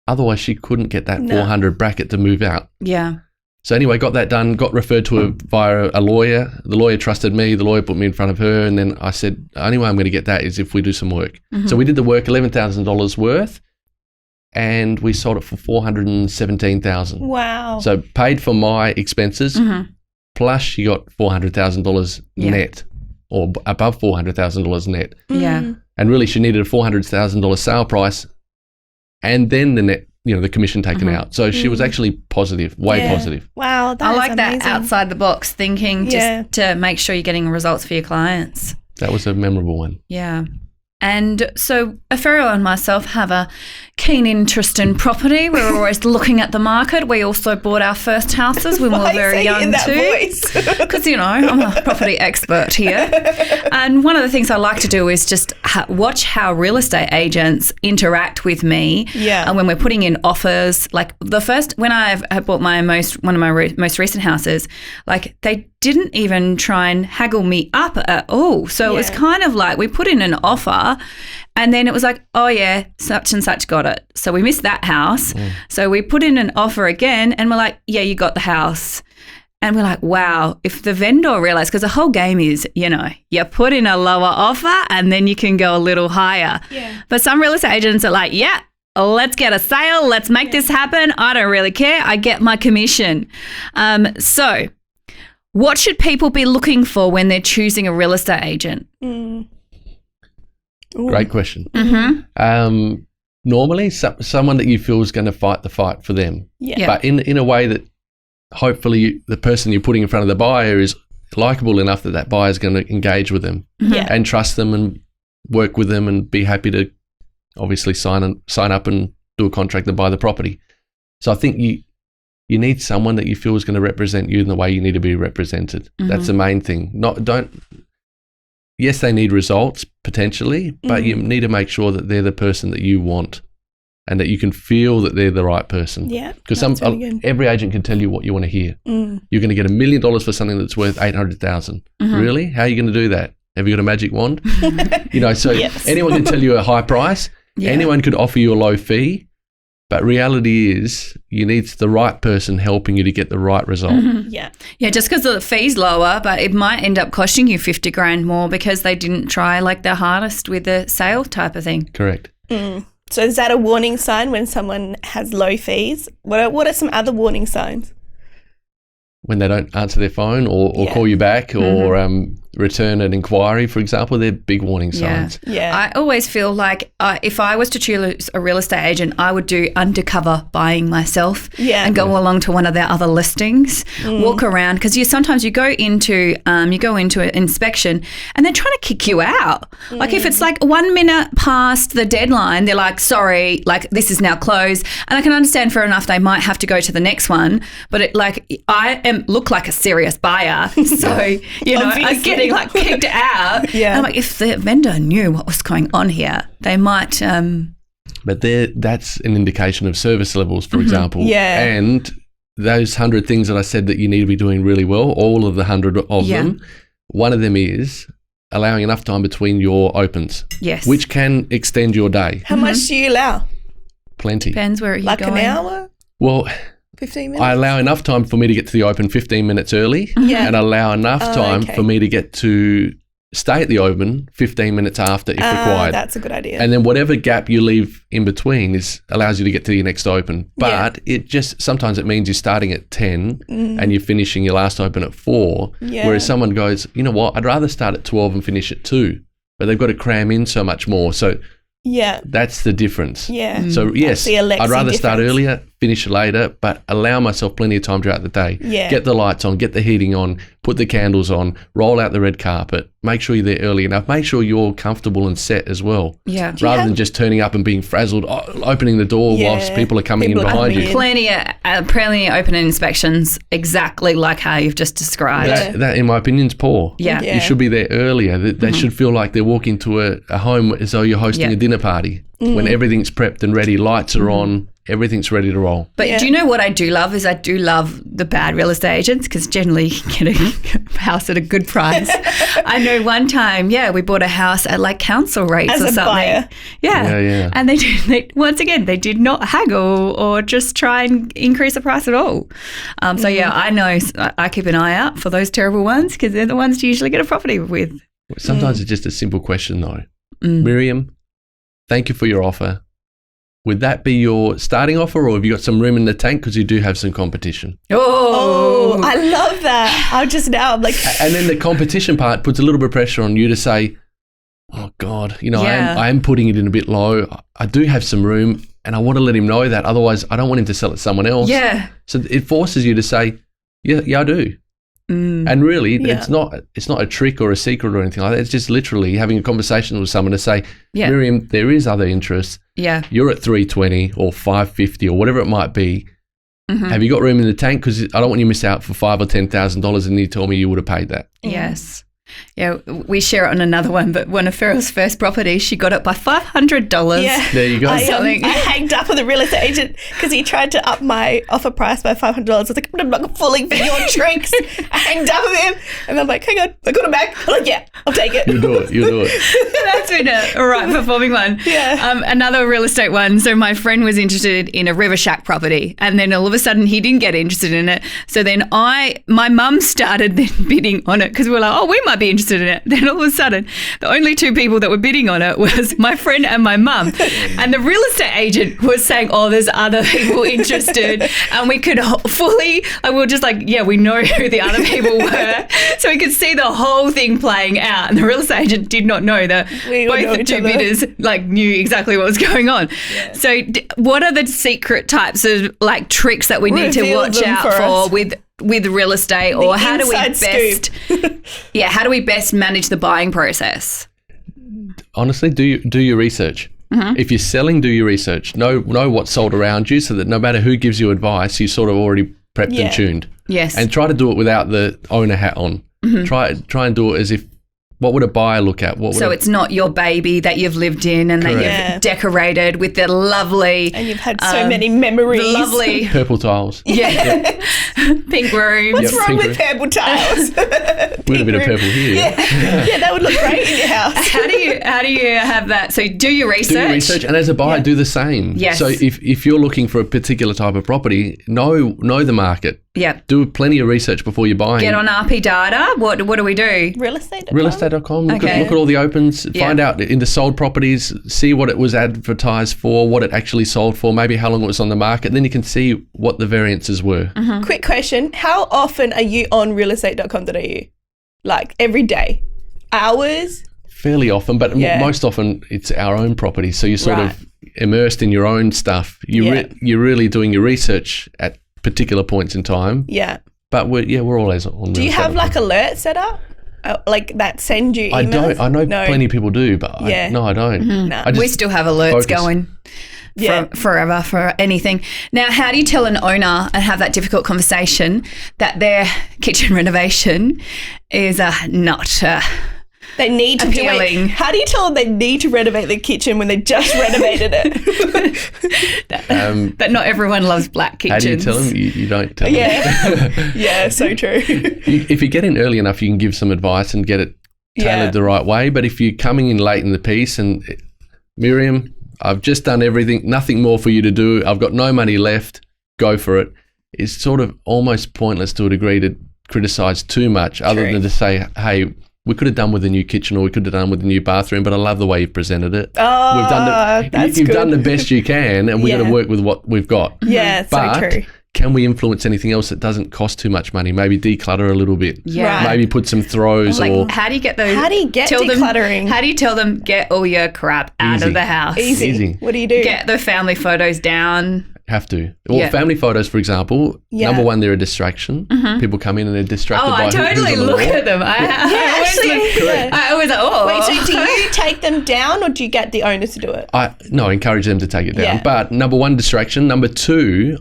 Otherwise, she couldn't get that 400 bracket to move out. Yeah. So anyway, got that done, got referred to her via a lawyer. The lawyer trusted me. The lawyer put me in front of her. And then I said, the only way I'm going to get that is if we do some work. So we did the work, $11,000 worth, and we sold it for $417,000. Wow. So paid for my expenses, plus she got $400,000 net, or above $400,000 net. Yeah. And really, she needed a $400,000 sale price, and then the net, the commission taken out. So she was actually positive, way positive. Wow. I like amazing. that outside the box thinking, just to make sure you're getting results for your clients. That was a memorable one. Yeah. And so Ferial and myself have a keen interest in property. We're always looking at the market. We also bought our first houses when we were very young too. Because, I'm a property expert here. And one of the things I like to do is just watch how real estate agents interact with me. Yeah. And when we're putting in offers, like when I bought one of my most recent houses, like they didn't even try and haggle me up at all. So it was kind of like we put in an offer and then it was like, oh yeah, such and such got it. So we missed that house. So we put in an offer again and we're like, yeah, you got the house. And we're like, wow, if the vendor realised, because the whole game is, you put in a lower offer and then you can go a little higher. Yeah. But some real estate agents are like, yeah, let's get a sale. Let's make this happen. I don't really care. I get my commission. So what should people be looking for when they're choosing a real estate agent? Great question. Normally, someone that you feel is going to fight the fight for them. Yeah. But in a way that hopefully the person you're putting in front of the buyer is likable enough that buyer is going to engage with them and trust them and work with them and be happy to obviously sign up and do a contract and buy the property. So I think you need someone that you feel is going to represent you in the way you need to be represented. That's the main thing. Yes, they need results potentially, but you need to make sure that they're the person that you want and that you can feel that they're the right person. Yeah, because every agent can tell you what you want to hear. You're going to get $1 million for something that's worth $800,000. Really? How are you going to do that? Have you got a magic wand? So anyone can tell you a high price. Yeah. Anyone could offer you a low fee. But reality is you need the right person helping you to get the right result. Yeah, just because the fee's lower, but it might end up costing you $50,000 more because they didn't try like their hardest with the sale type of thing. Correct. So is that a warning sign when someone has low fees? What are some other warning signs? When they don't answer their phone or call you back or return an inquiry, for example, they're big warning signs. Yeah. I always feel like if I was to choose a real estate agent, I would do undercover buying myself and go along to one of their other listings, walk around, because sometimes you go into an inspection and they're trying to kick you out. Like if it's like 1 minute past the deadline, they're like, sorry, like this is now closed. And I can understand fair enough they might have to go to the next one, but look like a serious buyer. So, I'm getting like kicked out. I'm like, if the vendor knew what was going on here, they might. But that's an indication of service levels, for example. Yeah. And those 100 things that I said that you need to be doing really well, all of the 100 of them, one of them is allowing enough time between your opens. Yes. Which can extend your day. How much do you allow? Plenty. Depends where you're going. Like an hour? Well, 15 minutes? I allow enough time for me to get to the open 15 minutes early and allow enough time for me to get to stay at the open 15 minutes after if required. That's a good idea. And then whatever gap you leave in between allows you to get to your next open. But sometimes it means you're starting at 10 and you're finishing your last open at 4, whereas someone goes, you know what, I'd rather start at 12 and finish at 2, but they've got to cram in so much more. So that's the difference. Yeah. So yes, I'd rather start earlier, finish later, but allow myself plenty of time throughout the day. Yeah. Get the lights on, get the heating on, put the candles on, roll out the red carpet, make sure you're there early enough, make sure you're comfortable and set as well. Yeah. Rather than just turning up and being frazzled, opening the door whilst people are coming in behind you. Plenty of open inspections, exactly like how you've just described. That in my opinion, is poor. Yeah. You should be there earlier. They should feel like they're walking to a home as though you're hosting a dinner party when everything's prepped and ready, lights are on, everything's ready to roll. But do you know what I do love is I do love the bad real estate agents because generally you can get a house at a good price. I know one time, we bought a house at like council rates as or something. Buyer. Yeah. And they once again, they did not haggle or just try and increase the price at all. I know I keep an eye out for those terrible ones because they're the ones you usually get a property with. Sometimes it's just a simple question though. Miriam, thank you for your offer. Would that be your starting offer or have you got some room in the tank because you do have some competition? Oh, I love that. I'm like... And then the competition part puts a little bit of pressure on you to say, oh God, I am putting it in a bit low. I do have some room and I want to let him know that. Otherwise, I don't want him to sell it to someone else. Yeah. So it forces you to say, yeah, I do. And really, it's not a trick or a secret or anything like that. It's just literally having a conversation with someone to say, Miriam, there is other interests. Yeah. You're at 320 or 550 or whatever it might be. Have you got room in the tank? Because I don't want you to miss out for $5,000 or $10,000 and you told me you would have paid that. Yes. Yeah, we share it on another one, but one of Ferial's first properties, she got it by $500. Yeah. There you go. I hanged up with a real estate agent because he tried to up my offer price by $500. I was like, I'm not falling for your tricks. I hanged up with him and I'm like, hang on, I got it back. I'm like, yeah, I'll take it. You do it. That's been a right performing one. Yeah. Another real estate one. So my friend was interested in a river shack property and then all of a sudden he didn't get interested in it. So then my mum started then bidding on it because we were like, oh, we might be interested in it. Then all of a sudden, the only two people that were bidding on it was my friend and my mum. And the real estate agent was saying, oh, there's other people interested. And we could fully, we were just like, we know who the other people were. So we could see the whole thing playing out. And the real estate agent did not know that both the two bidders knew exactly what was going on. Yeah. So what are the secret types of tricks that we need to watch out for with with real estate, or how do we inside how do we best manage the buying process? Honestly, do your research. If you're selling, do your research. Know what's sold around you, so that no matter who gives you advice, you sort of already prepped and tuned. Yes. And try to do it without the owner hat on. Try and do it as if, what would a buyer look at? So it's not your baby that you've lived in and Correct. that you've decorated with the lovely... And you've had so many memories. The lovely... purple tiles. Yeah. Pink rooms. What's Yep, wrong pink with purple tiles? With a bit of purple here. Yeah, that would look great in your house. How do you have that? So do your research. Do your research, and as a buyer, do the same. Yes. So if you're looking for a particular type of property, know the market. Yeah. Do plenty of research before you're buying. Get on RP data. What do we do? Realestate.com. Realestate.com. Look Okay. at all the opens. Yeah. Find out in the sold properties. See what it was advertised for. What it actually sold for. Maybe how long it was on the market. Then you can see what the variances were. Quick question. How often are you on realestate.com.au? Like every day? Hours? Fairly often, but Yeah. most often it's our own property. So you're sort Right. of immersed in your own stuff. You're really doing your research at particular points in time. Yeah. But we're always on. Do you have like alerts set up? Like that send you I emails? don't. I know No. plenty of people do, but I don't. No. I just We still have alerts focus. going. Yeah. Forever for anything. Now, how do you tell an owner and have that difficult conversation that their kitchen renovation is not They need to do appealing? it. How do you tell them they need to renovate their kitchen when they just renovated it? that not everyone loves black kitchens? How do you tell them? You don't tell them. Yeah. Yeah, so true. If you get in early enough, you can give some advice and get it tailored Yeah. the right way. But if you're coming in late in the piece and, Miriam, I've just done everything, nothing more for you to do. I've got no money left. Go for it. It's sort of almost pointless to a degree to criticise too much, other True. than to say, hey, we could have done with a new kitchen or we could have done with a new bathroom, but I love the way you presented it. Oh, that's You've good. done the best you can, and we're Yeah. going to work with what we've got. Yeah, it's But so true. can we influence anything else that doesn't cost too much money? Maybe declutter a little bit. Yeah. Right. Maybe put some throws Like, or how do you get those? How do you get tell decluttering? Them, how do you tell them get all your crap out Easy. of the house? Easy. What do you do? Get the family photos down. have to. Well, Yeah. family photos, for example, Yeah. number one, they're a distraction. People come in and they're distracted Oh, by I who's totally on the look wall. at them. I always actually, look. yeah. I always like, oh. Wait, so do you take them down or do you get the owners to do it? I encourage them to take it down. Yeah. But number one, distraction. Number two,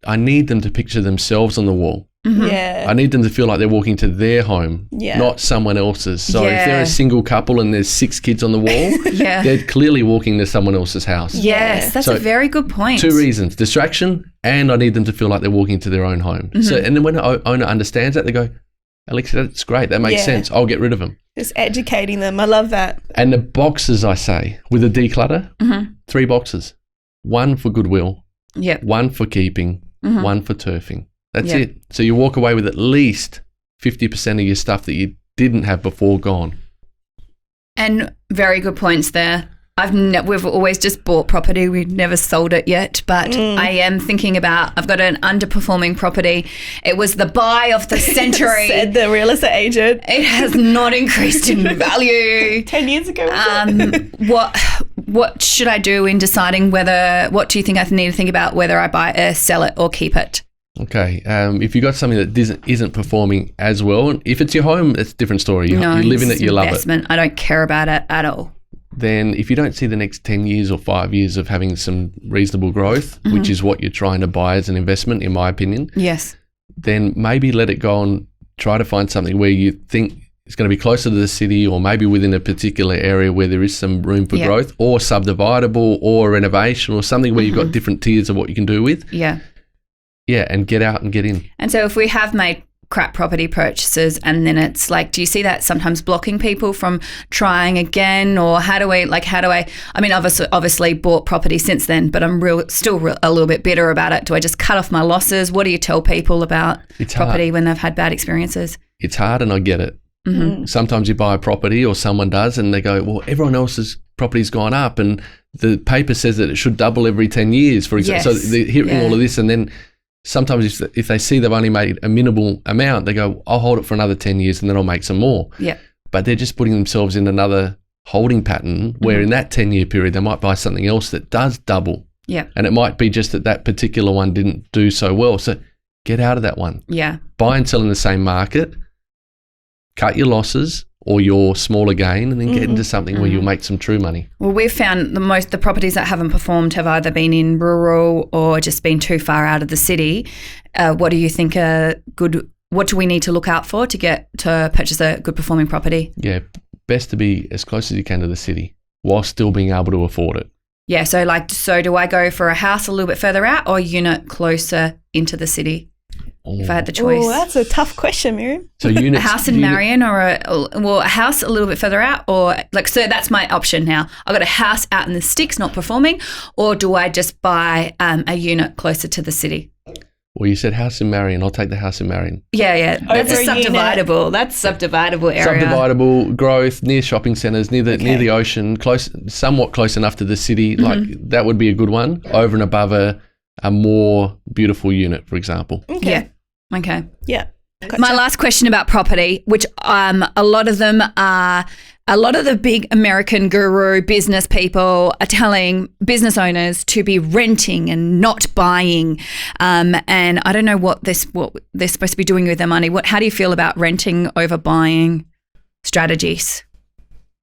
I need them to picture themselves on the wall. Yeah. I need them to feel like they're walking to their home, Yeah. not someone else's. So if they're Yeah. a single couple and there's 6 kids on the wall, Yeah. they're clearly walking to someone else's house. Yes, that's So, a very good point. 2 reasons: distraction, and I need them to feel like they're walking to their own home. So, and then when the owner understands that, they go, Alexi, that's great. That makes Yeah. sense. I'll get rid of them. Just educating them. I love that. And the boxes, I say, with a declutter, 3 boxes. 1 for goodwill, Yep. 1 for keeping, 1 for turfing. That's Yeah. it. So you walk away with at least 50% of your stuff that you didn't have before gone. And very good points there. We've always just bought property. We've never sold it yet, but I am thinking about, I've got an underperforming property. It was the buy of the century. Said the real estate agent. It has not increased in value. 10 years ago. Was it? What should I do in deciding what do you think I need to think about whether I buy it, sell it or keep it? Okay. If you got something that isn't performing as well, if it's your home, it's a different story. You live in it, you love it. Investment. I don't care about it at all. Then if you don't see the next 10 years or 5 years of having some reasonable growth, which is what you're trying to buy as an investment, in my opinion, Yes. then maybe let it go and try to find something where you think it's going to be closer to the city, or maybe within a particular area where there is some room for growth, or subdividable, or renovation, or something where you've got different tiers of what you can do with. Yeah. Yeah, and get out and get in. And so if we have made crap property purchases and then it's like, do you see that sometimes blocking people from trying again? Or how do I, I mean, obviously bought property since then, but I'm still a little bit bitter about it. Do I just cut off my losses? What do you tell people about property when they've had bad experiences? It's hard, and I get it. Sometimes you buy a property, or someone does, and they go, well, everyone else's property's gone up and the paper says that it should double every 10 years, for example. Yes. So they're hearing all of this, and then sometimes if they see they've only made a minimal amount, they go, I'll hold it for another 10 years and then I'll make some more. Yeah. But they're just putting themselves in another holding pattern where in that 10-year period, they might buy something else that does double. Yeah. And it might be just that particular one didn't do so well. So get out of that one. Yeah. Buy and sell in the same market, cut your losses or your smaller gain, and then get into something where you'll make some true money. Well, we've found the properties that haven't performed have either been in rural or just been too far out of the city. What do you think what do we need to look out for to purchase a good performing property? Yeah, best to be as close as you can to the city while still being able to afford it. Yeah, so do I go for a house a little bit further out or a unit closer into the city? If I had the choice. Oh, that's a tough question, Miriam. So units, a house in Marion or a house a little bit further out, or so that's my option now. I've got a house out in the sticks not performing, or do I just buy a unit closer to the city? Well, you said house in Marion. I'll take the house in Marion. Yeah. That's a subdividable. That's subdividable area. Subdividable, growth, near shopping centres, near the ocean, somewhat close enough to the city. Like that would be a good one, over and above a more beautiful unit, for example. Okay. Yeah. Okay. Yeah. Gotcha. My last question about property, which a lot of the big American guru business people are telling business owners to be renting and not buying. And I don't know what they're supposed to be doing with their money. How do you feel about renting over buying strategies?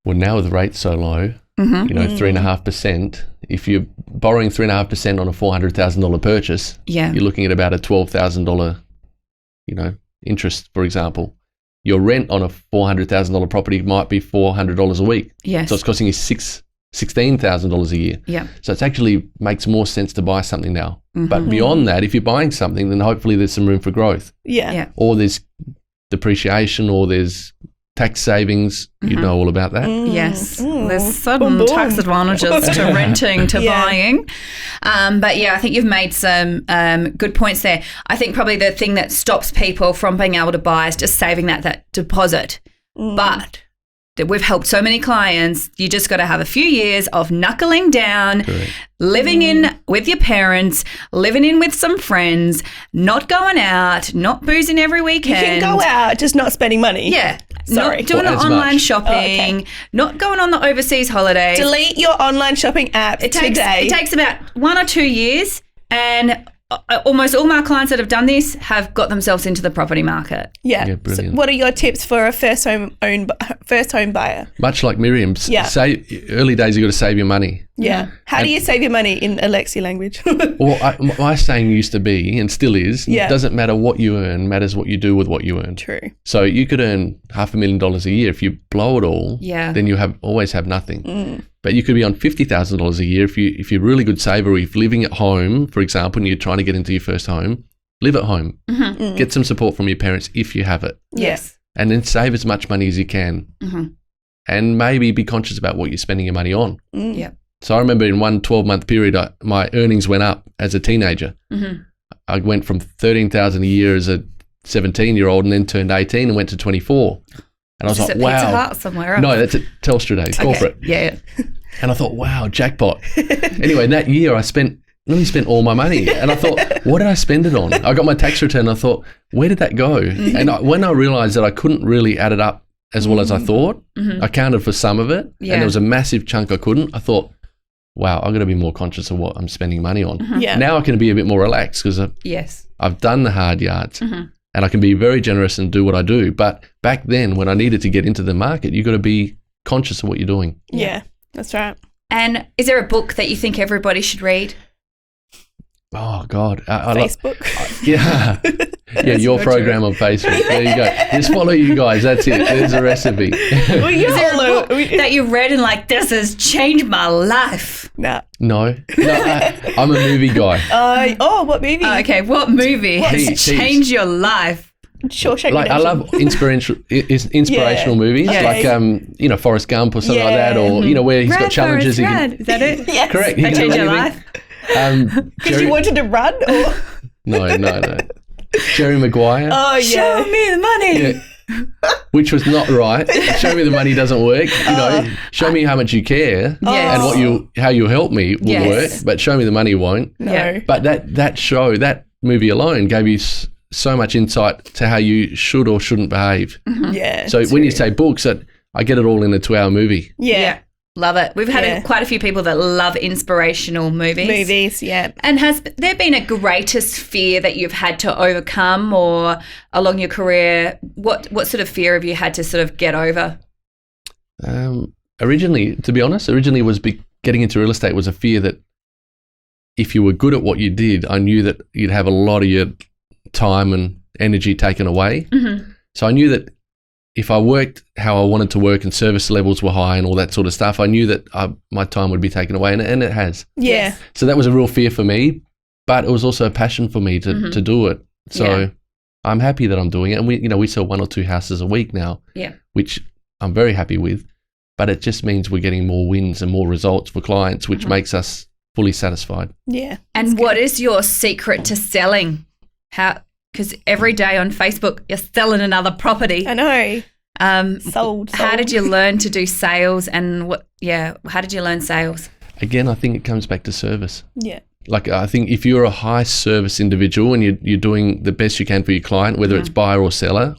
Well, now with rates so low, 3.5%, if you're borrowing 3.5% on a $400,000 purchase, you're looking at about a $12,000 interest, for example. Your rent on a $400,000 property might be $400 a week. Yes. So it's costing you $16,000 a year. Yeah. So it actually makes more sense to buy something now. Mm-hmm. But beyond that, if you're buying something, then hopefully there's some room for growth. Yeah. Or there's depreciation, or there's tax savings. You know all about that. Yes. There's sudden tax advantages to renting to buying. But yeah, I think you've made some good points there. I think probably the thing that stops people from being able to buy is just saving that deposit. But that we've helped so many clients, you just got to have a few years of knuckling down, Correct. living in with your parents, living in with some friends, not going out, not boozing every You weekend. can go out, just not spending money. Yeah. Sorry. Not doing Well, the as online much. shopping, not going on the overseas holidays. Delete your online shopping app today. It takes about 1 or 2 years, and almost all my clients that have done this have got themselves into the property market. Yeah. Yeah, So brilliant. what are your tips for a first home buyer? Much like Miriam's, early days, you've got to save your money. Yeah. How do you save your money in Alexi language? Well, my saying used to be, and still is, Yeah. it doesn't matter what you earn, matters what you do with what you earn. True. So you could earn $500,000 a year. If you blow it all, then you always have nothing. But you could be on $50,000 a year if you're a really good saver, or if you're living at home, for example, and you're trying to get into your first home, live at home. Get some support from your parents if you have it. Yes. And then save as much money as you can. And maybe be conscious about what you're spending your money on. Yeah. So I remember in one 12-month period, my earnings went up as a teenager. I went from $13,000 a year as a 17-year-old, and then turned 18 and went to 24. And I was Just like, at Pizza wow. Hut somewhere else. No, that's at Telstra Days, corporate. Yeah. And I thought, wow, jackpot. Anyway, in that year, I really spent all my money. And I thought, what did I spend it on? I got my tax return. And I thought, where did that go? And when I realised that I couldn't really add it up as well as I thought, I counted for some of it, and there was a massive chunk I couldn't. I thought, wow, I've got to be more conscious of what I'm spending money on. Yeah. Now I can be a bit more relaxed because I've done the hard yards. And I can be very generous and do what I do. But back then, when I needed to get into the market, you've got to be conscious of what you're doing. Yeah, that's right. And is there a book that you think everybody should read? Oh, God. Facebook. Yeah. Yeah, your program on Facebook. There you go. Just follow you guys. That's it. There's a recipe. Well, Is there a book that you read and like, this has changed my life? Nah. No, I'm a movie guy. What movie? Okay, what movie has Heaps. changed your life? Shawshank Like, I Redemption. love inspirational movies, Okay. like Forrest Gump or something like that, or where he's got challenges. Is that it? Yes. Correct. That changed your life? Because you wanted to run? Or? No. Jerry Maguire. Oh, yeah. Show me the money. Yeah. Which was not right. Show me the money doesn't work. Show me how much you care Yes. and how you help me will Yes. work, but show me the money won't. No. Yeah. But that movie alone gave you so much insight to how you should or shouldn't behave. Yeah. So when you say books, I get it all in a 2-hour movie. Yeah. Love it. We've had quite a few people that love inspirational movies. Movies, yeah. And has there been a greatest fear that you've had to overcome, or along your career, what sort of fear have you had to sort of get over? Originally, to be honest, was getting into real estate was a fear that if you were good at what you did, I knew that you'd have a lot of your time and energy taken away. Mm-hmm. So I knew that if I worked how I wanted to work and service levels were high and all that sort of stuff, I knew that my time would be taken away, and it has. Yeah. So that was a real fear for me, but it was also a passion for me to do it. So I'm happy that I'm doing it. And we sell 1 or 2 houses a week now, which I'm very happy with, but it just means we're getting more wins and more results for clients, which makes us fully satisfied. Yeah. And what is your secret to selling? Because every day on Facebook, you're selling another property. I know. Sold. How did you learn to do sales, and how did you learn sales? Again, I think it comes back to service. Yeah. Like, I think if you're a high service individual and you're doing the best you can for your client, whether it's buyer or seller,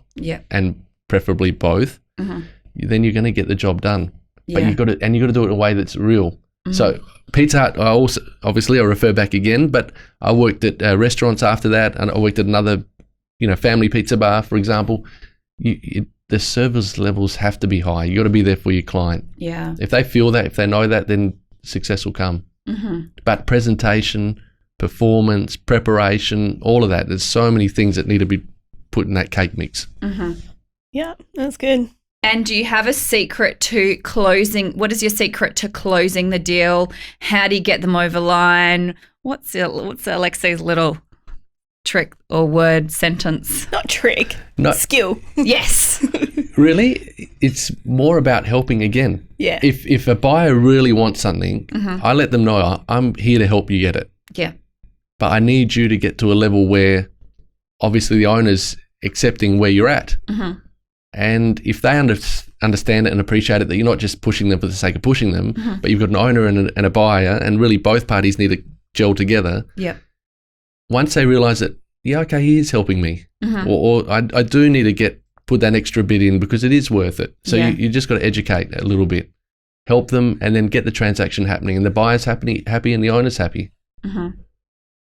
and preferably both, then you're going to get the job done. But you've got to do it in a way that's real. So Pizza Hut, I refer back again, but I worked at restaurants after that, and I worked at another, family pizza bar, for example. The service levels have to be high. You got to be there for your client. Yeah. If they feel that, if they know that, then success will come. Mm-hmm. But presentation, performance, preparation, all of that. There's so many things that need to be put in that cake mix. Mm-hmm. Yeah, that's good. And do you have a secret to closing? What is your secret to closing the deal? How do you get them over the line? What's Alexi's little trick or word sentence? Not trick. Skill. Yes. Really, it's more about helping again. Yeah. If a buyer really wants something, I let them know I'm here to help you get it. Yeah. But I need you to get to a level where obviously the owner's accepting where you're at. Mm-hmm. And if they understand it and appreciate it, that you're not just pushing them for the sake of pushing them, but you've got an owner and a buyer, and really both parties need to gel together. Yeah. Once they realise that, okay, he is helping me, or I do need to put that extra bit in because it is worth it. So you just got to educate a little bit, help them, and then get the transaction happening, and the buyer's happy and the owner's happy. Mm-hmm.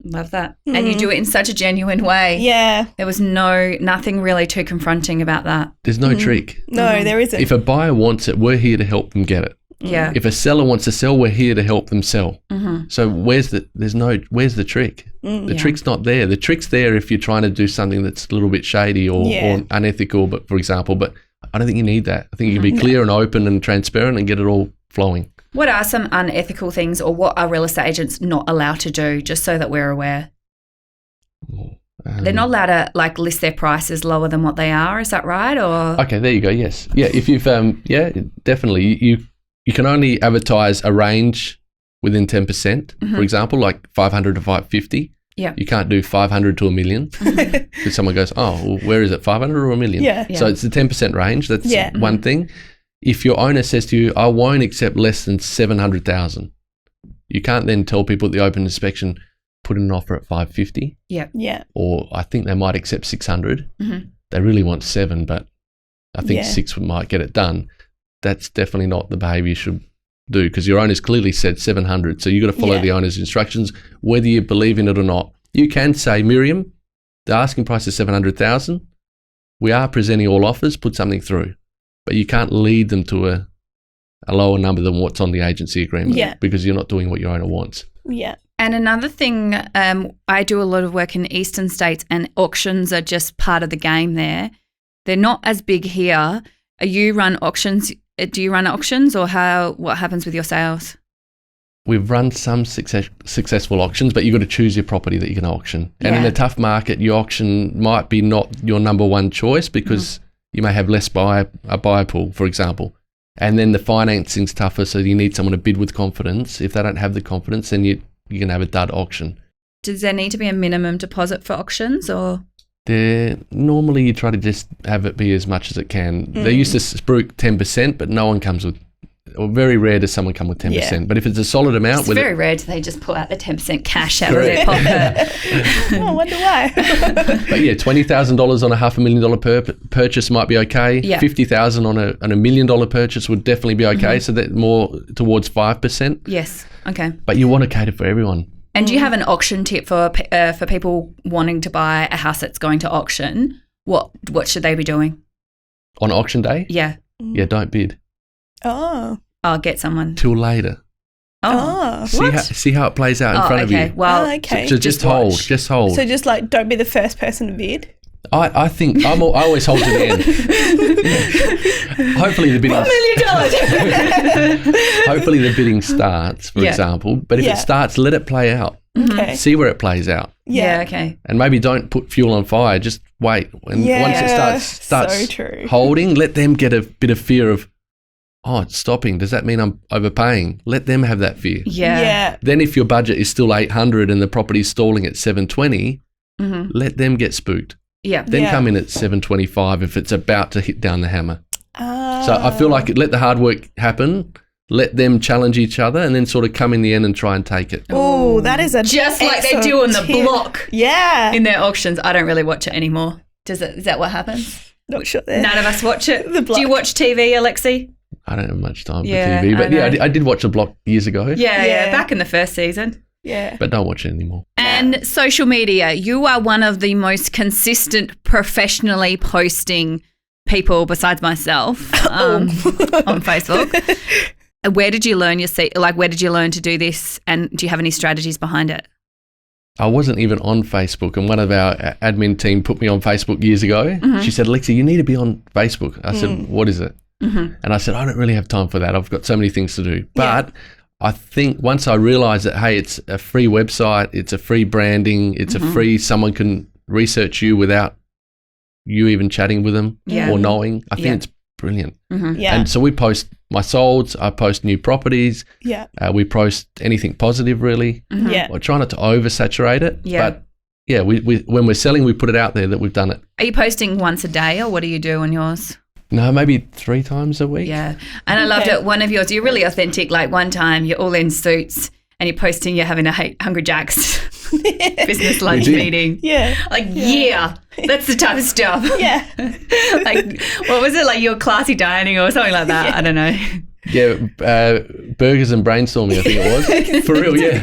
Love that. Mm. And you do it in such a genuine way. Yeah. There was nothing really too confronting about that. There's no trick. No, there isn't. If a buyer wants it, we're here to help them get it. Yeah. If a seller wants to sell, we're here to help them sell. Mm-hmm. So where's the trick? The trick's not there. The trick's there if you're trying to do something that's a little bit shady or unethical, but for example, but I don't think you need that. I think you can be clear and open and transparent and get it all flowing. What are some unethical things, or what are real estate agents not allowed to do, just so that we're aware? They're not allowed to list their prices lower than what they are. Is that right? Or okay, there you go. Yes, yeah. If you've definitely you can only advertise a range within 10%. For example, like 500 to 550. Yeah. You can't do 500 to $1 million because someone goes, well, where is it, 500 or $1 million? Yeah. So it's the 10% range. That's one thing. If your owner says to you, I won't accept less than 700,000, you can't then tell people at the open inspection, put in an offer at 550. Yeah. Yeah. Or I think they might accept 600. Mm-hmm. They really want 7, but I think 6 might get it done. That's definitely not the behaviour you should do, because your owner's clearly said 700. So you've got to follow the owner's instructions, whether you believe in it or not. You can say, Miriam, the asking price is 700,000. We are presenting all offers, put something through. But you can't lead them to a lower number than what's on the agency agreement because you're not doing what your owner wants. Yeah. And another thing, I do a lot of work in eastern states, and auctions are just part of the game there. They're not as big here. You run auctions. Do you run auctions, or what happens with your sales? We've run some successful auctions, but you've got to choose your property that you're going to auction. And in a tough market, your auction might be not your number one choice because you may have less a buyer pool, for example. And then the financing's tougher, so you need someone to bid with confidence. If they don't have the confidence, then you're going to have a dud auction. Does there need to be a minimum deposit for auctions, or? Normally you try to just have it be as much as it can. They used to spruik 10%, but no one comes with or very rare does someone come with 10%. Yeah. But if it's a solid amount, It's very rare do they just pull out the 10% cash out of Correct. their pocket. I wonder why. but yeah, $20,000 on a $500,000 purchase might be okay. Yeah. $50,000 on a $1 million purchase would definitely be okay. So that more towards 5%. Yes. Okay. But you want to cater for everyone. And do you have an auction tip for people wanting to buy a house that's going to auction? What should they be doing? On auction day, Yeah. yeah, don't bid Oh. I'll get someone. till later. Oh. See how it plays out in front of okay. you. Well, Okay. So just hold, watch. just hold. So just like don't be the first person to bid. I think I always hold to the end. Hopefully the bidding. $1 million. Hopefully the bidding starts, for Yeah. example. But if Yeah. it starts, let it play out. Okay. See where it plays out, yeah. Okay. and maybe don't put fuel on fire. Just wait. And once it Yeah, starts so true. holding, let them get a bit of fear of, oh, it's stopping. Does that mean I'm overpaying? Let them have that fear. Yeah. Yeah. Then if your budget is still 800 and the property's stalling at 720, Mm-hmm. let them get spooked. Yeah. Then Yeah. come in at 725 if it's about to hit down the hammer. Ah. So I feel like let the hard work happen, let them challenge each other, and then sort of come in the end and try and take it. Oh, that is a Just like they excellent do on the tip. block Yeah. in their auctions. I don't really watch it anymore. Is that what happens? Not sure there. None of us watch it. The Do you block. watch TV, Alexi? I don't have much time Yeah, for TV, but I know. I did watch The Block years ago, Yeah. Yeah. Back in the first season. Yeah. but don't watch it anymore. And social media. You are one of the most consistent professionally posting people besides myself on Facebook. Where did you learn where did you learn to do this, and do you have any strategies behind it? I wasn't even on Facebook, and one of our admin team put me on Facebook years ago. She said, Alexi, you need to be on Facebook. I said, what is it? And I said, I don't really have time for that. I've got so many things to do. But I think once I realised that, hey, it's a free website, it's a free branding, it's a free, someone can research you without you even chatting with them Yeah. or knowing. I think Yeah. it's brilliant. Yeah. And so we post my solds, I post new properties, Yeah. we post anything positive really. Yeah. I try not to oversaturate it, Yeah. but yeah, we when we're selling, we put it out there that we've done it. Are you posting once a day, or what do you do on yours? No, maybe 3 times a week. Yeah. And I loved Okay. it. One of yours, you're really authentic. Like one time you're all in suits and you're posting you're having a Hungry Jack's business lunch did. meeting. Yeah. Like, yeah, that's the type of stuff. Yeah. Like, what was it? Like your classy dining or something like that? I don't know. Yeah, burgers and brainstorming, I think it was. For real, yeah.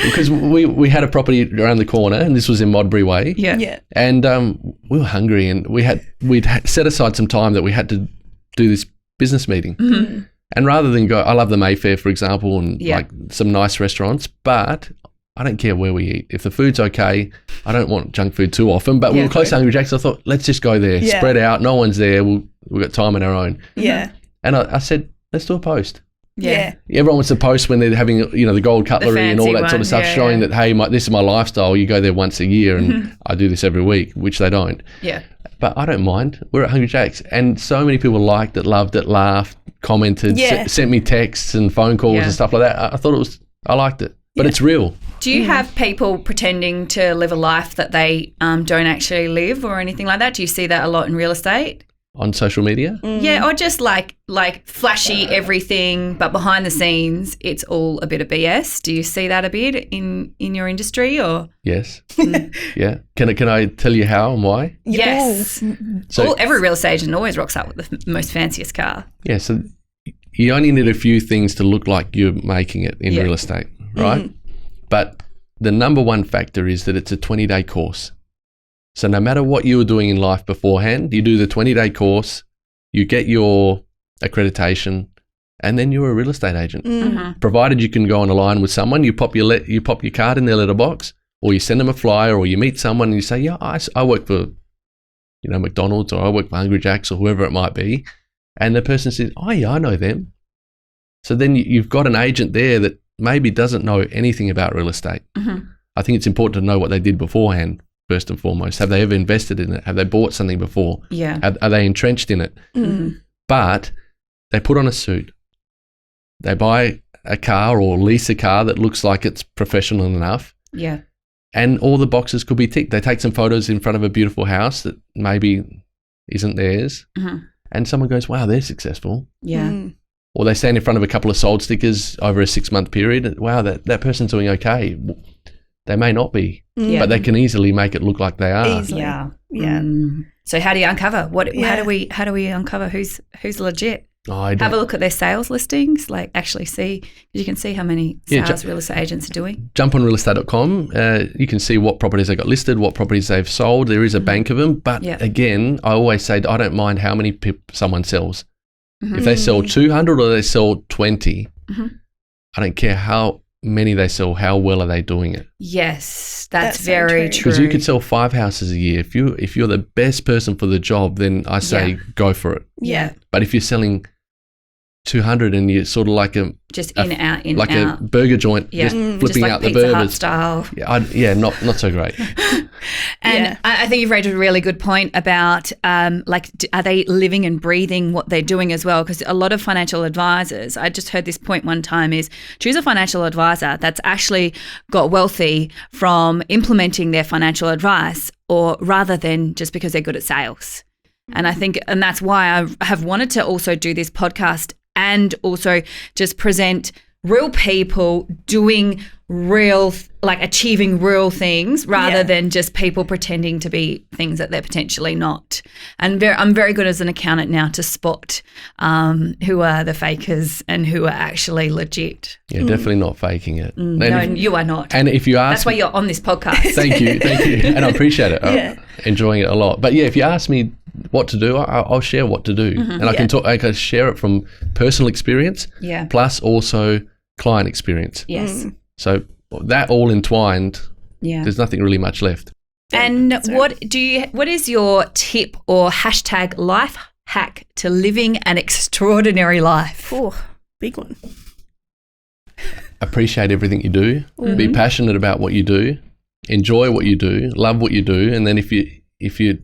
Because we had a property around the corner, and this was in Modbury Way. Yeah. Yeah. And we were hungry, and we'd set aside some time that we had to do this business meeting. And rather than go, I love the Mayfair, for example, and Yeah. like some nice restaurants, but I don't care where we eat. If the food's okay, I don't want junk food too often. But we Yeah. were close to Hungry Jack's. I thought, let's just go there, Yeah. spread out. No one's there. We've got time on our own. Yeah. And I said, let's do a post. Yeah. Everyone wants to post when they're having, the gold cutlery and all fancy that sort one, of stuff, yeah, showing yeah. that, hey, this is my lifestyle. You go there once a year, and I do this every week, which they don't. Yeah. But I don't mind. We're at Hungry Jack's, and so many people liked it, loved it, laughed, commented, Yeah. sent me texts and phone calls Yeah. and stuff like that. I thought I liked it, but it's real. Do you have people pretending to live a life that they don't actually live or anything like that? Do you see that a lot in real estate? On social media? Yeah, or just like flashy everything, but behind the scenes, it's all a bit of BS. Do you see that a bit in your industry, or? Yes. Yeah. Can I tell you how and why? Yes. So Every real estate agent always rocks up with the most fanciest car. yeah, so you only need a few things to look like you're making it in Yeah. real estate, right? But the number one factor is that it's a 20-day course. So no matter what you were doing in life beforehand, you do the 20-day course, you get your accreditation, and then you're a real estate agent. Provided you can go on a line with someone, you pop your card in their letterbox, or you send them a flyer, or you meet someone and you say, yeah, I work for McDonald's, or I work for Hungry Jack's, or whoever it might be. And the person says, oh yeah, I know them. So then you've got an agent there that maybe doesn't know anything about real estate. I think it's important to know what they did beforehand, first and foremost. Have they ever invested in it? Have they bought something before? Yeah. Are they entrenched in it? But they put on a suit. They buy a car or lease a car that looks like it's professional enough, Yeah. and all the boxes could be ticked. They take some photos in front of a beautiful house that maybe isn't theirs, and someone goes, wow, they're successful. Yeah. or they stand in front of a couple of sold stickers over a 6-month period. Wow, that person's doing okay. They may not be, but they can easily make it look like they are. Easily. Yeah. Yeah. So how do you uncover? How do we uncover who's legit? Have a look at their sales listings, like actually see, you can see how many sales real estate agents are doing. Jump on realestate.com. You can see what properties they got listed, what properties they've sold. There is a bank of them. But again, I always say I don't mind how many someone sells. If they sell 200 or they sell 20, I don't care how many they sell, how well are they doing it? Yes, that's very true. Because you could sell 5 houses a year. If you're the best person for the job, then I say go for it. Yeah. But if you're selling 200 and you're sort of like a burger joint, just flipping just like out the Pizza Hut burgers style. Not so great. And I think you've raised a really good point about are they living and breathing what they're doing as well? Because a lot of financial advisors, I just heard this point one time, is choose a financial advisor that's actually got wealthy from implementing their financial advice, or rather than just because they're good at sales. And I think, and that's why I have wanted to also do this podcast and also just present real people doing real, like achieving real things rather than just people pretending to be things that they're potentially not. And I'm very good as an accountant now to spot who are the fakers and who are actually legit. Yeah, definitely not faking it. No, you are not. And if you ask, that's why you're on this podcast. Thank you, and I appreciate it. I'm enjoying it a lot. But if you ask me what to do, I'll share what to do, and I can share it from personal experience, plus also client experience. Yes. So that all entwined. Yeah. There's nothing really much left. And what is your tip or hashtag life hack to living an extraordinary life? Oh, big one. Appreciate everything you do. Be passionate about what you do. Enjoy what you do. Love what you do. And then if you're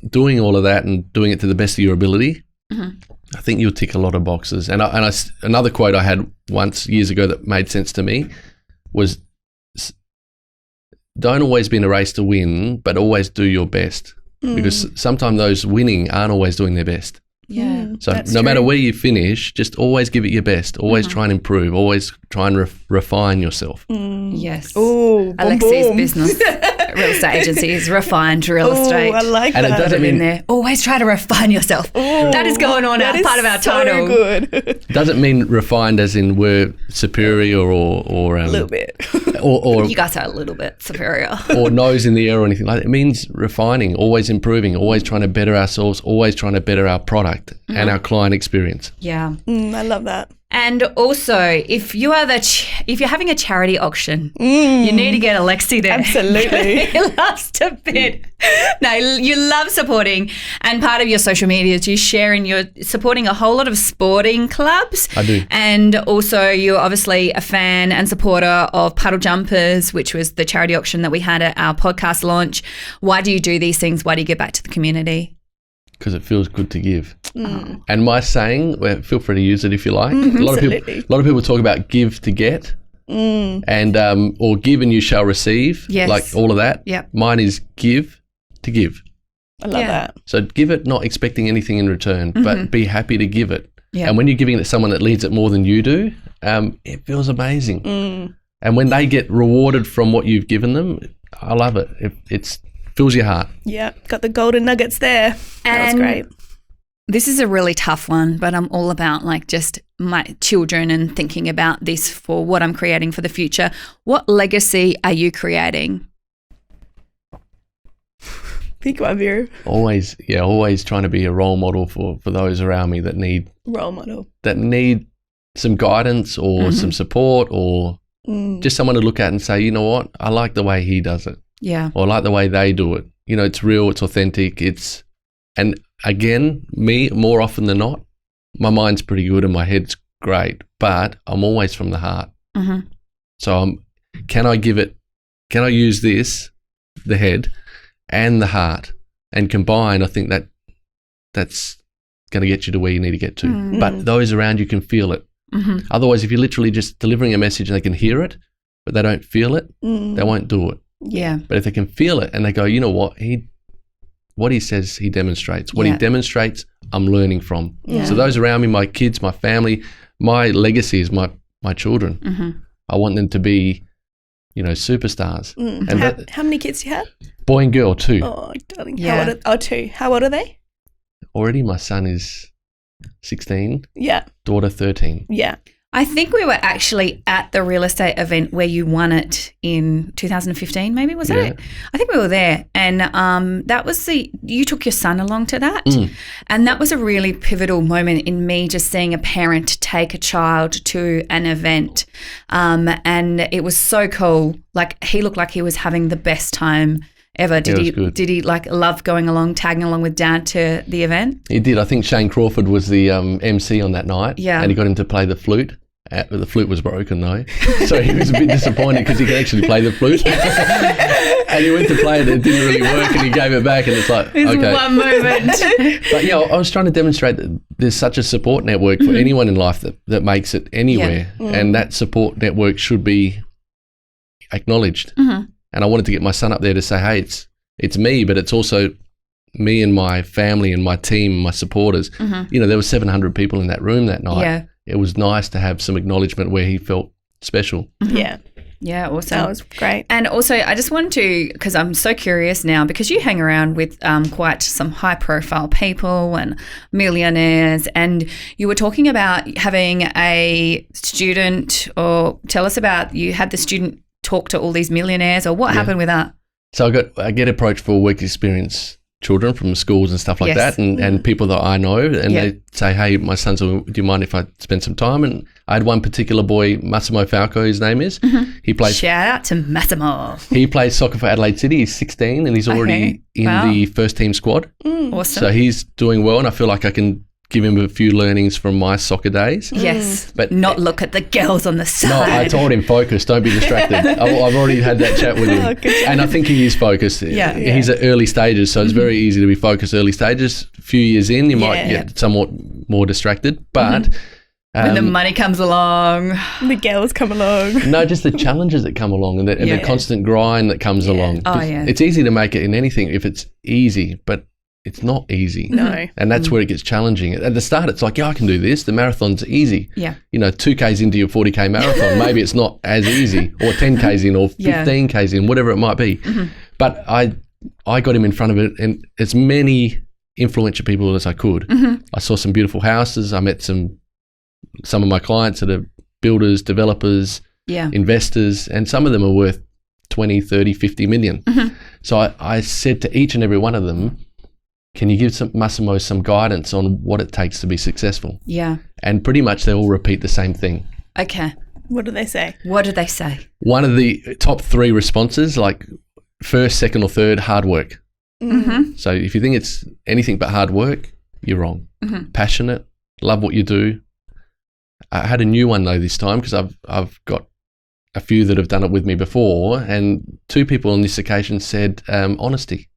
doing all of that and doing it to the best of your ability, I think you'll tick a lot of boxes. And another quote I had once years ago that made sense to me was, don't always be in a race to win, but always do your best. Because sometimes those winning aren't always doing their best. Yeah. So no matter where you finish, just always give it your best. Always try and improve. Always try and refine yourself. Yes. Oh, Alexi's business, real estate agency, is refined real estate. I like and that. it doesn't mean there. Always try to refine yourself. That is going on as part of our title. Good. Doesn't mean refined as in we're superior or A little bit. or You guys are a little bit superior. or nose in the air or anything like that. It means refining, always improving, always trying to better ourselves, always trying to better our product and our client experience. Yeah. I love that. And also, if you're having a charity auction, you need to get Alexi there. Absolutely. He loves to bid. No, you love supporting, and part of your social media is you're supporting a whole lot of sporting clubs. I do. And also, you're obviously a fan and supporter of Puddle Jumpers, which was the charity auction that we had at our podcast launch. Why do you do these things? Why do you give back to the community? Because it feels good to give. And my saying, feel free to use it if you like. A lot of people talk about give to get, and or give and you shall receive. Yes. Like all of that. Yep. Mine is give to give. I love that. So give it not expecting anything in return, but be happy to give it. Yep. And when you're giving it to someone that needs it more than you do, it feels amazing. And when they get rewarded from what you've given them, I love it. It's fills your heart. Yeah, got the golden nuggets there. That was great. This is a really tough one, but I'm all about just my children and thinking about this for what I'm creating for the future. What legacy are you creating? Big one, Vera. Always trying to be a role model for those around me that need some guidance or some support or just someone to look at and say, you know what, I like the way he does it. Yeah. Or I like the way they do it. You know, it's real, it's authentic, and again, me, more often than not, my mind's pretty good and my head's great, but I'm always from the heart. So can I use this, the head and the heart, and combine? I think that's going to get you to where you need to get to. But those around you can feel it. Otherwise, if you're literally just delivering a message and they can hear it, but they don't feel it, they won't do it. Yeah. But if they can feel it and they go, you know what, what he says, he demonstrates. What he demonstrates, I'm learning from. So those around me, my kids, my family, my legacy is my children. Mm-hmm. I want them to be, superstars. And How many kids do you have? boy and girl too. Oh, darling. Yeah. Two. How old are they? Already my son is 16, Yeah. daughter 13. Yeah. I think we were actually at the real estate event where you won it in 2015, maybe, was that Yeah. it? I think we were there. And that was you took your son along to that. Mm. And that was a really pivotal moment in me just seeing a parent take a child to an event. And it was so cool. Like, he looked like he was having the best time ever. Did he love going along, tagging along with Dad to the event? He did. I think Shane Crawford was the MC on that night. Yeah. And he got him to play the flute. The flute was broken though, so he was a bit disappointed because he could actually play the flute. And he went to play it, and it didn't really work, and he gave it back, and it's like, okay. One moment. But I was trying to demonstrate that there's such a support network for anyone in life that makes it anywhere, and that support network should be acknowledged. Mm-hmm. And I wanted to get my son up there to say, hey, it's me, but it's also me and my family and my team, my supporters. Mm-hmm. There were 700 people in that room that night. Yeah. It was nice to have some acknowledgement where he felt special. Mm-hmm. Yeah. Yeah, awesome. That was great. And also, I just wanted to, because I'm so curious now, because you hang around with quite some high-profile people and millionaires, and you were talking about having a student, or tell us about, you had the student talk to all these millionaires, or what happened with that? So I get approached for work experience children from schools and stuff like Yes. that, and people that I know, and Yeah. they say, hey, my son's, do you mind if I spend some time? And I had one particular boy, Massimo Falco, his name is. He plays Shout out to Massimo. He plays soccer for Adelaide City. He's 16 and he's already in Wow. the first team squad. Awesome. So he's doing well, and I feel like I can give him a few learnings from my soccer days. Yes, But- not look at the girls on the No, side. I told him focus, don't be distracted. I've already had that chat with him. Oh, good. And I think he is focused. Yeah. He's at early stages, so it's very easy to be focused early stages. A few years in, you might Yeah. get somewhat more distracted. But when the money comes along. The girls come along. no, just the challenges that come along and the Yeah. constant grind that comes along. Oh, yeah. It's easy to make it in anything if it's easy, but it's not easy. No. And that's where it gets challenging. At the start, it's like, yeah, I can do this. The marathon's easy. Yeah. 2Ks into your 40K marathon, maybe it's not as easy, or 10Ks in, or Yeah. 15Ks in, whatever it might be. But I got him in front of it, and as many influential people as I could. I saw some beautiful houses. I met some of my clients that are builders, developers, Yeah. investors, and some of them are worth 20, 30, 50 million. So I said to each and every one of them, can you give Massimo some guidance on what it takes to be successful? Yeah. And pretty much they all repeat the same thing. Okay. What do they say? What did they say? One of the top 3 responses, like first, second, or third, hard work. Mm-hmm. So if you think it's anything but hard work, you're wrong. Passionate, love what you do. I had a new one though this time, because I've got a few that have done it with me before, and 2 people on this occasion said honesty.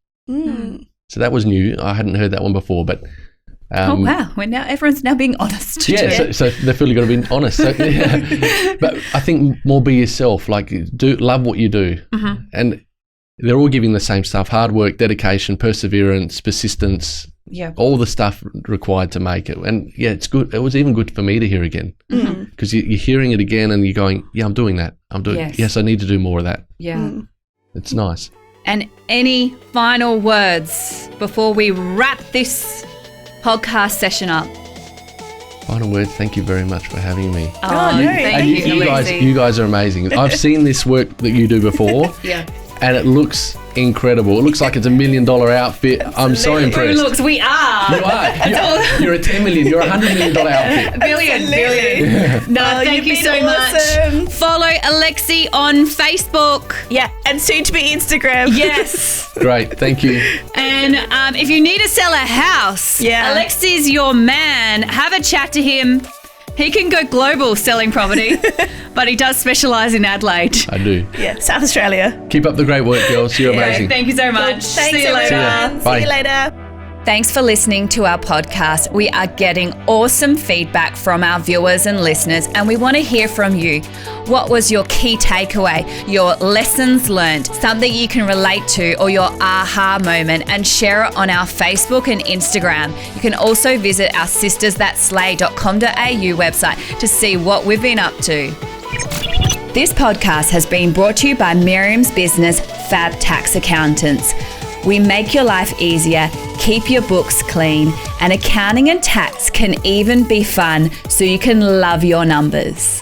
So that was new. I hadn't heard that one before, but Oh wow! Everyone's now being honest. yeah. So they feel you've got to be honest. So, yeah. But I think more be yourself. Like, love what you do, and they're all giving the same stuff: hard work, dedication, perseverance, persistence. Yeah. All the stuff required to make it. And yeah, it's good. It was even good for me to hear again, because you're hearing it again and you're going, yeah, I'm doing that. Yes, I need to do more of that. Yeah. It's nice. And any final words before we wrap this podcast session up? Final word, thank you very much for having me. no, Thank And you, Alexi. you guys are amazing. I've seen this work that you do before, Yeah. and it looks incredible. It looks like it's $1 million outfit. I'm so Who impressed. looks? We are. You are. You're a $10 million. You're a $100 million outfit. Billion. No, thank you've you been so awesome. much. Follow Alexi on Facebook. Yeah, and soon to be Instagram. Yes. Great. Thank you. And if you need to sell a house, Yeah. Alexi's your man. Have a chat to him. He can go global selling property, but he does specialise in Adelaide. I do. Yeah, South Australia. Keep up the great work, girls. You're Okay, amazing. thank you so much. Thanks, See you later. everyone. Bye. See you later. Thanks for listening to our podcast. We are getting awesome feedback from our viewers and listeners, and we want to hear from you. What was your key takeaway, your lessons learned, something you can relate to, or your aha moment, and share it on our Facebook and Instagram. You can also visit our sistersthatslay.com.au website to see what we've been up to. This podcast has been brought to you by Miriam's business, Fab Tax Accountants. We make your life easier, keep your books clean, and accounting and tax can even be fun so you can love your numbers.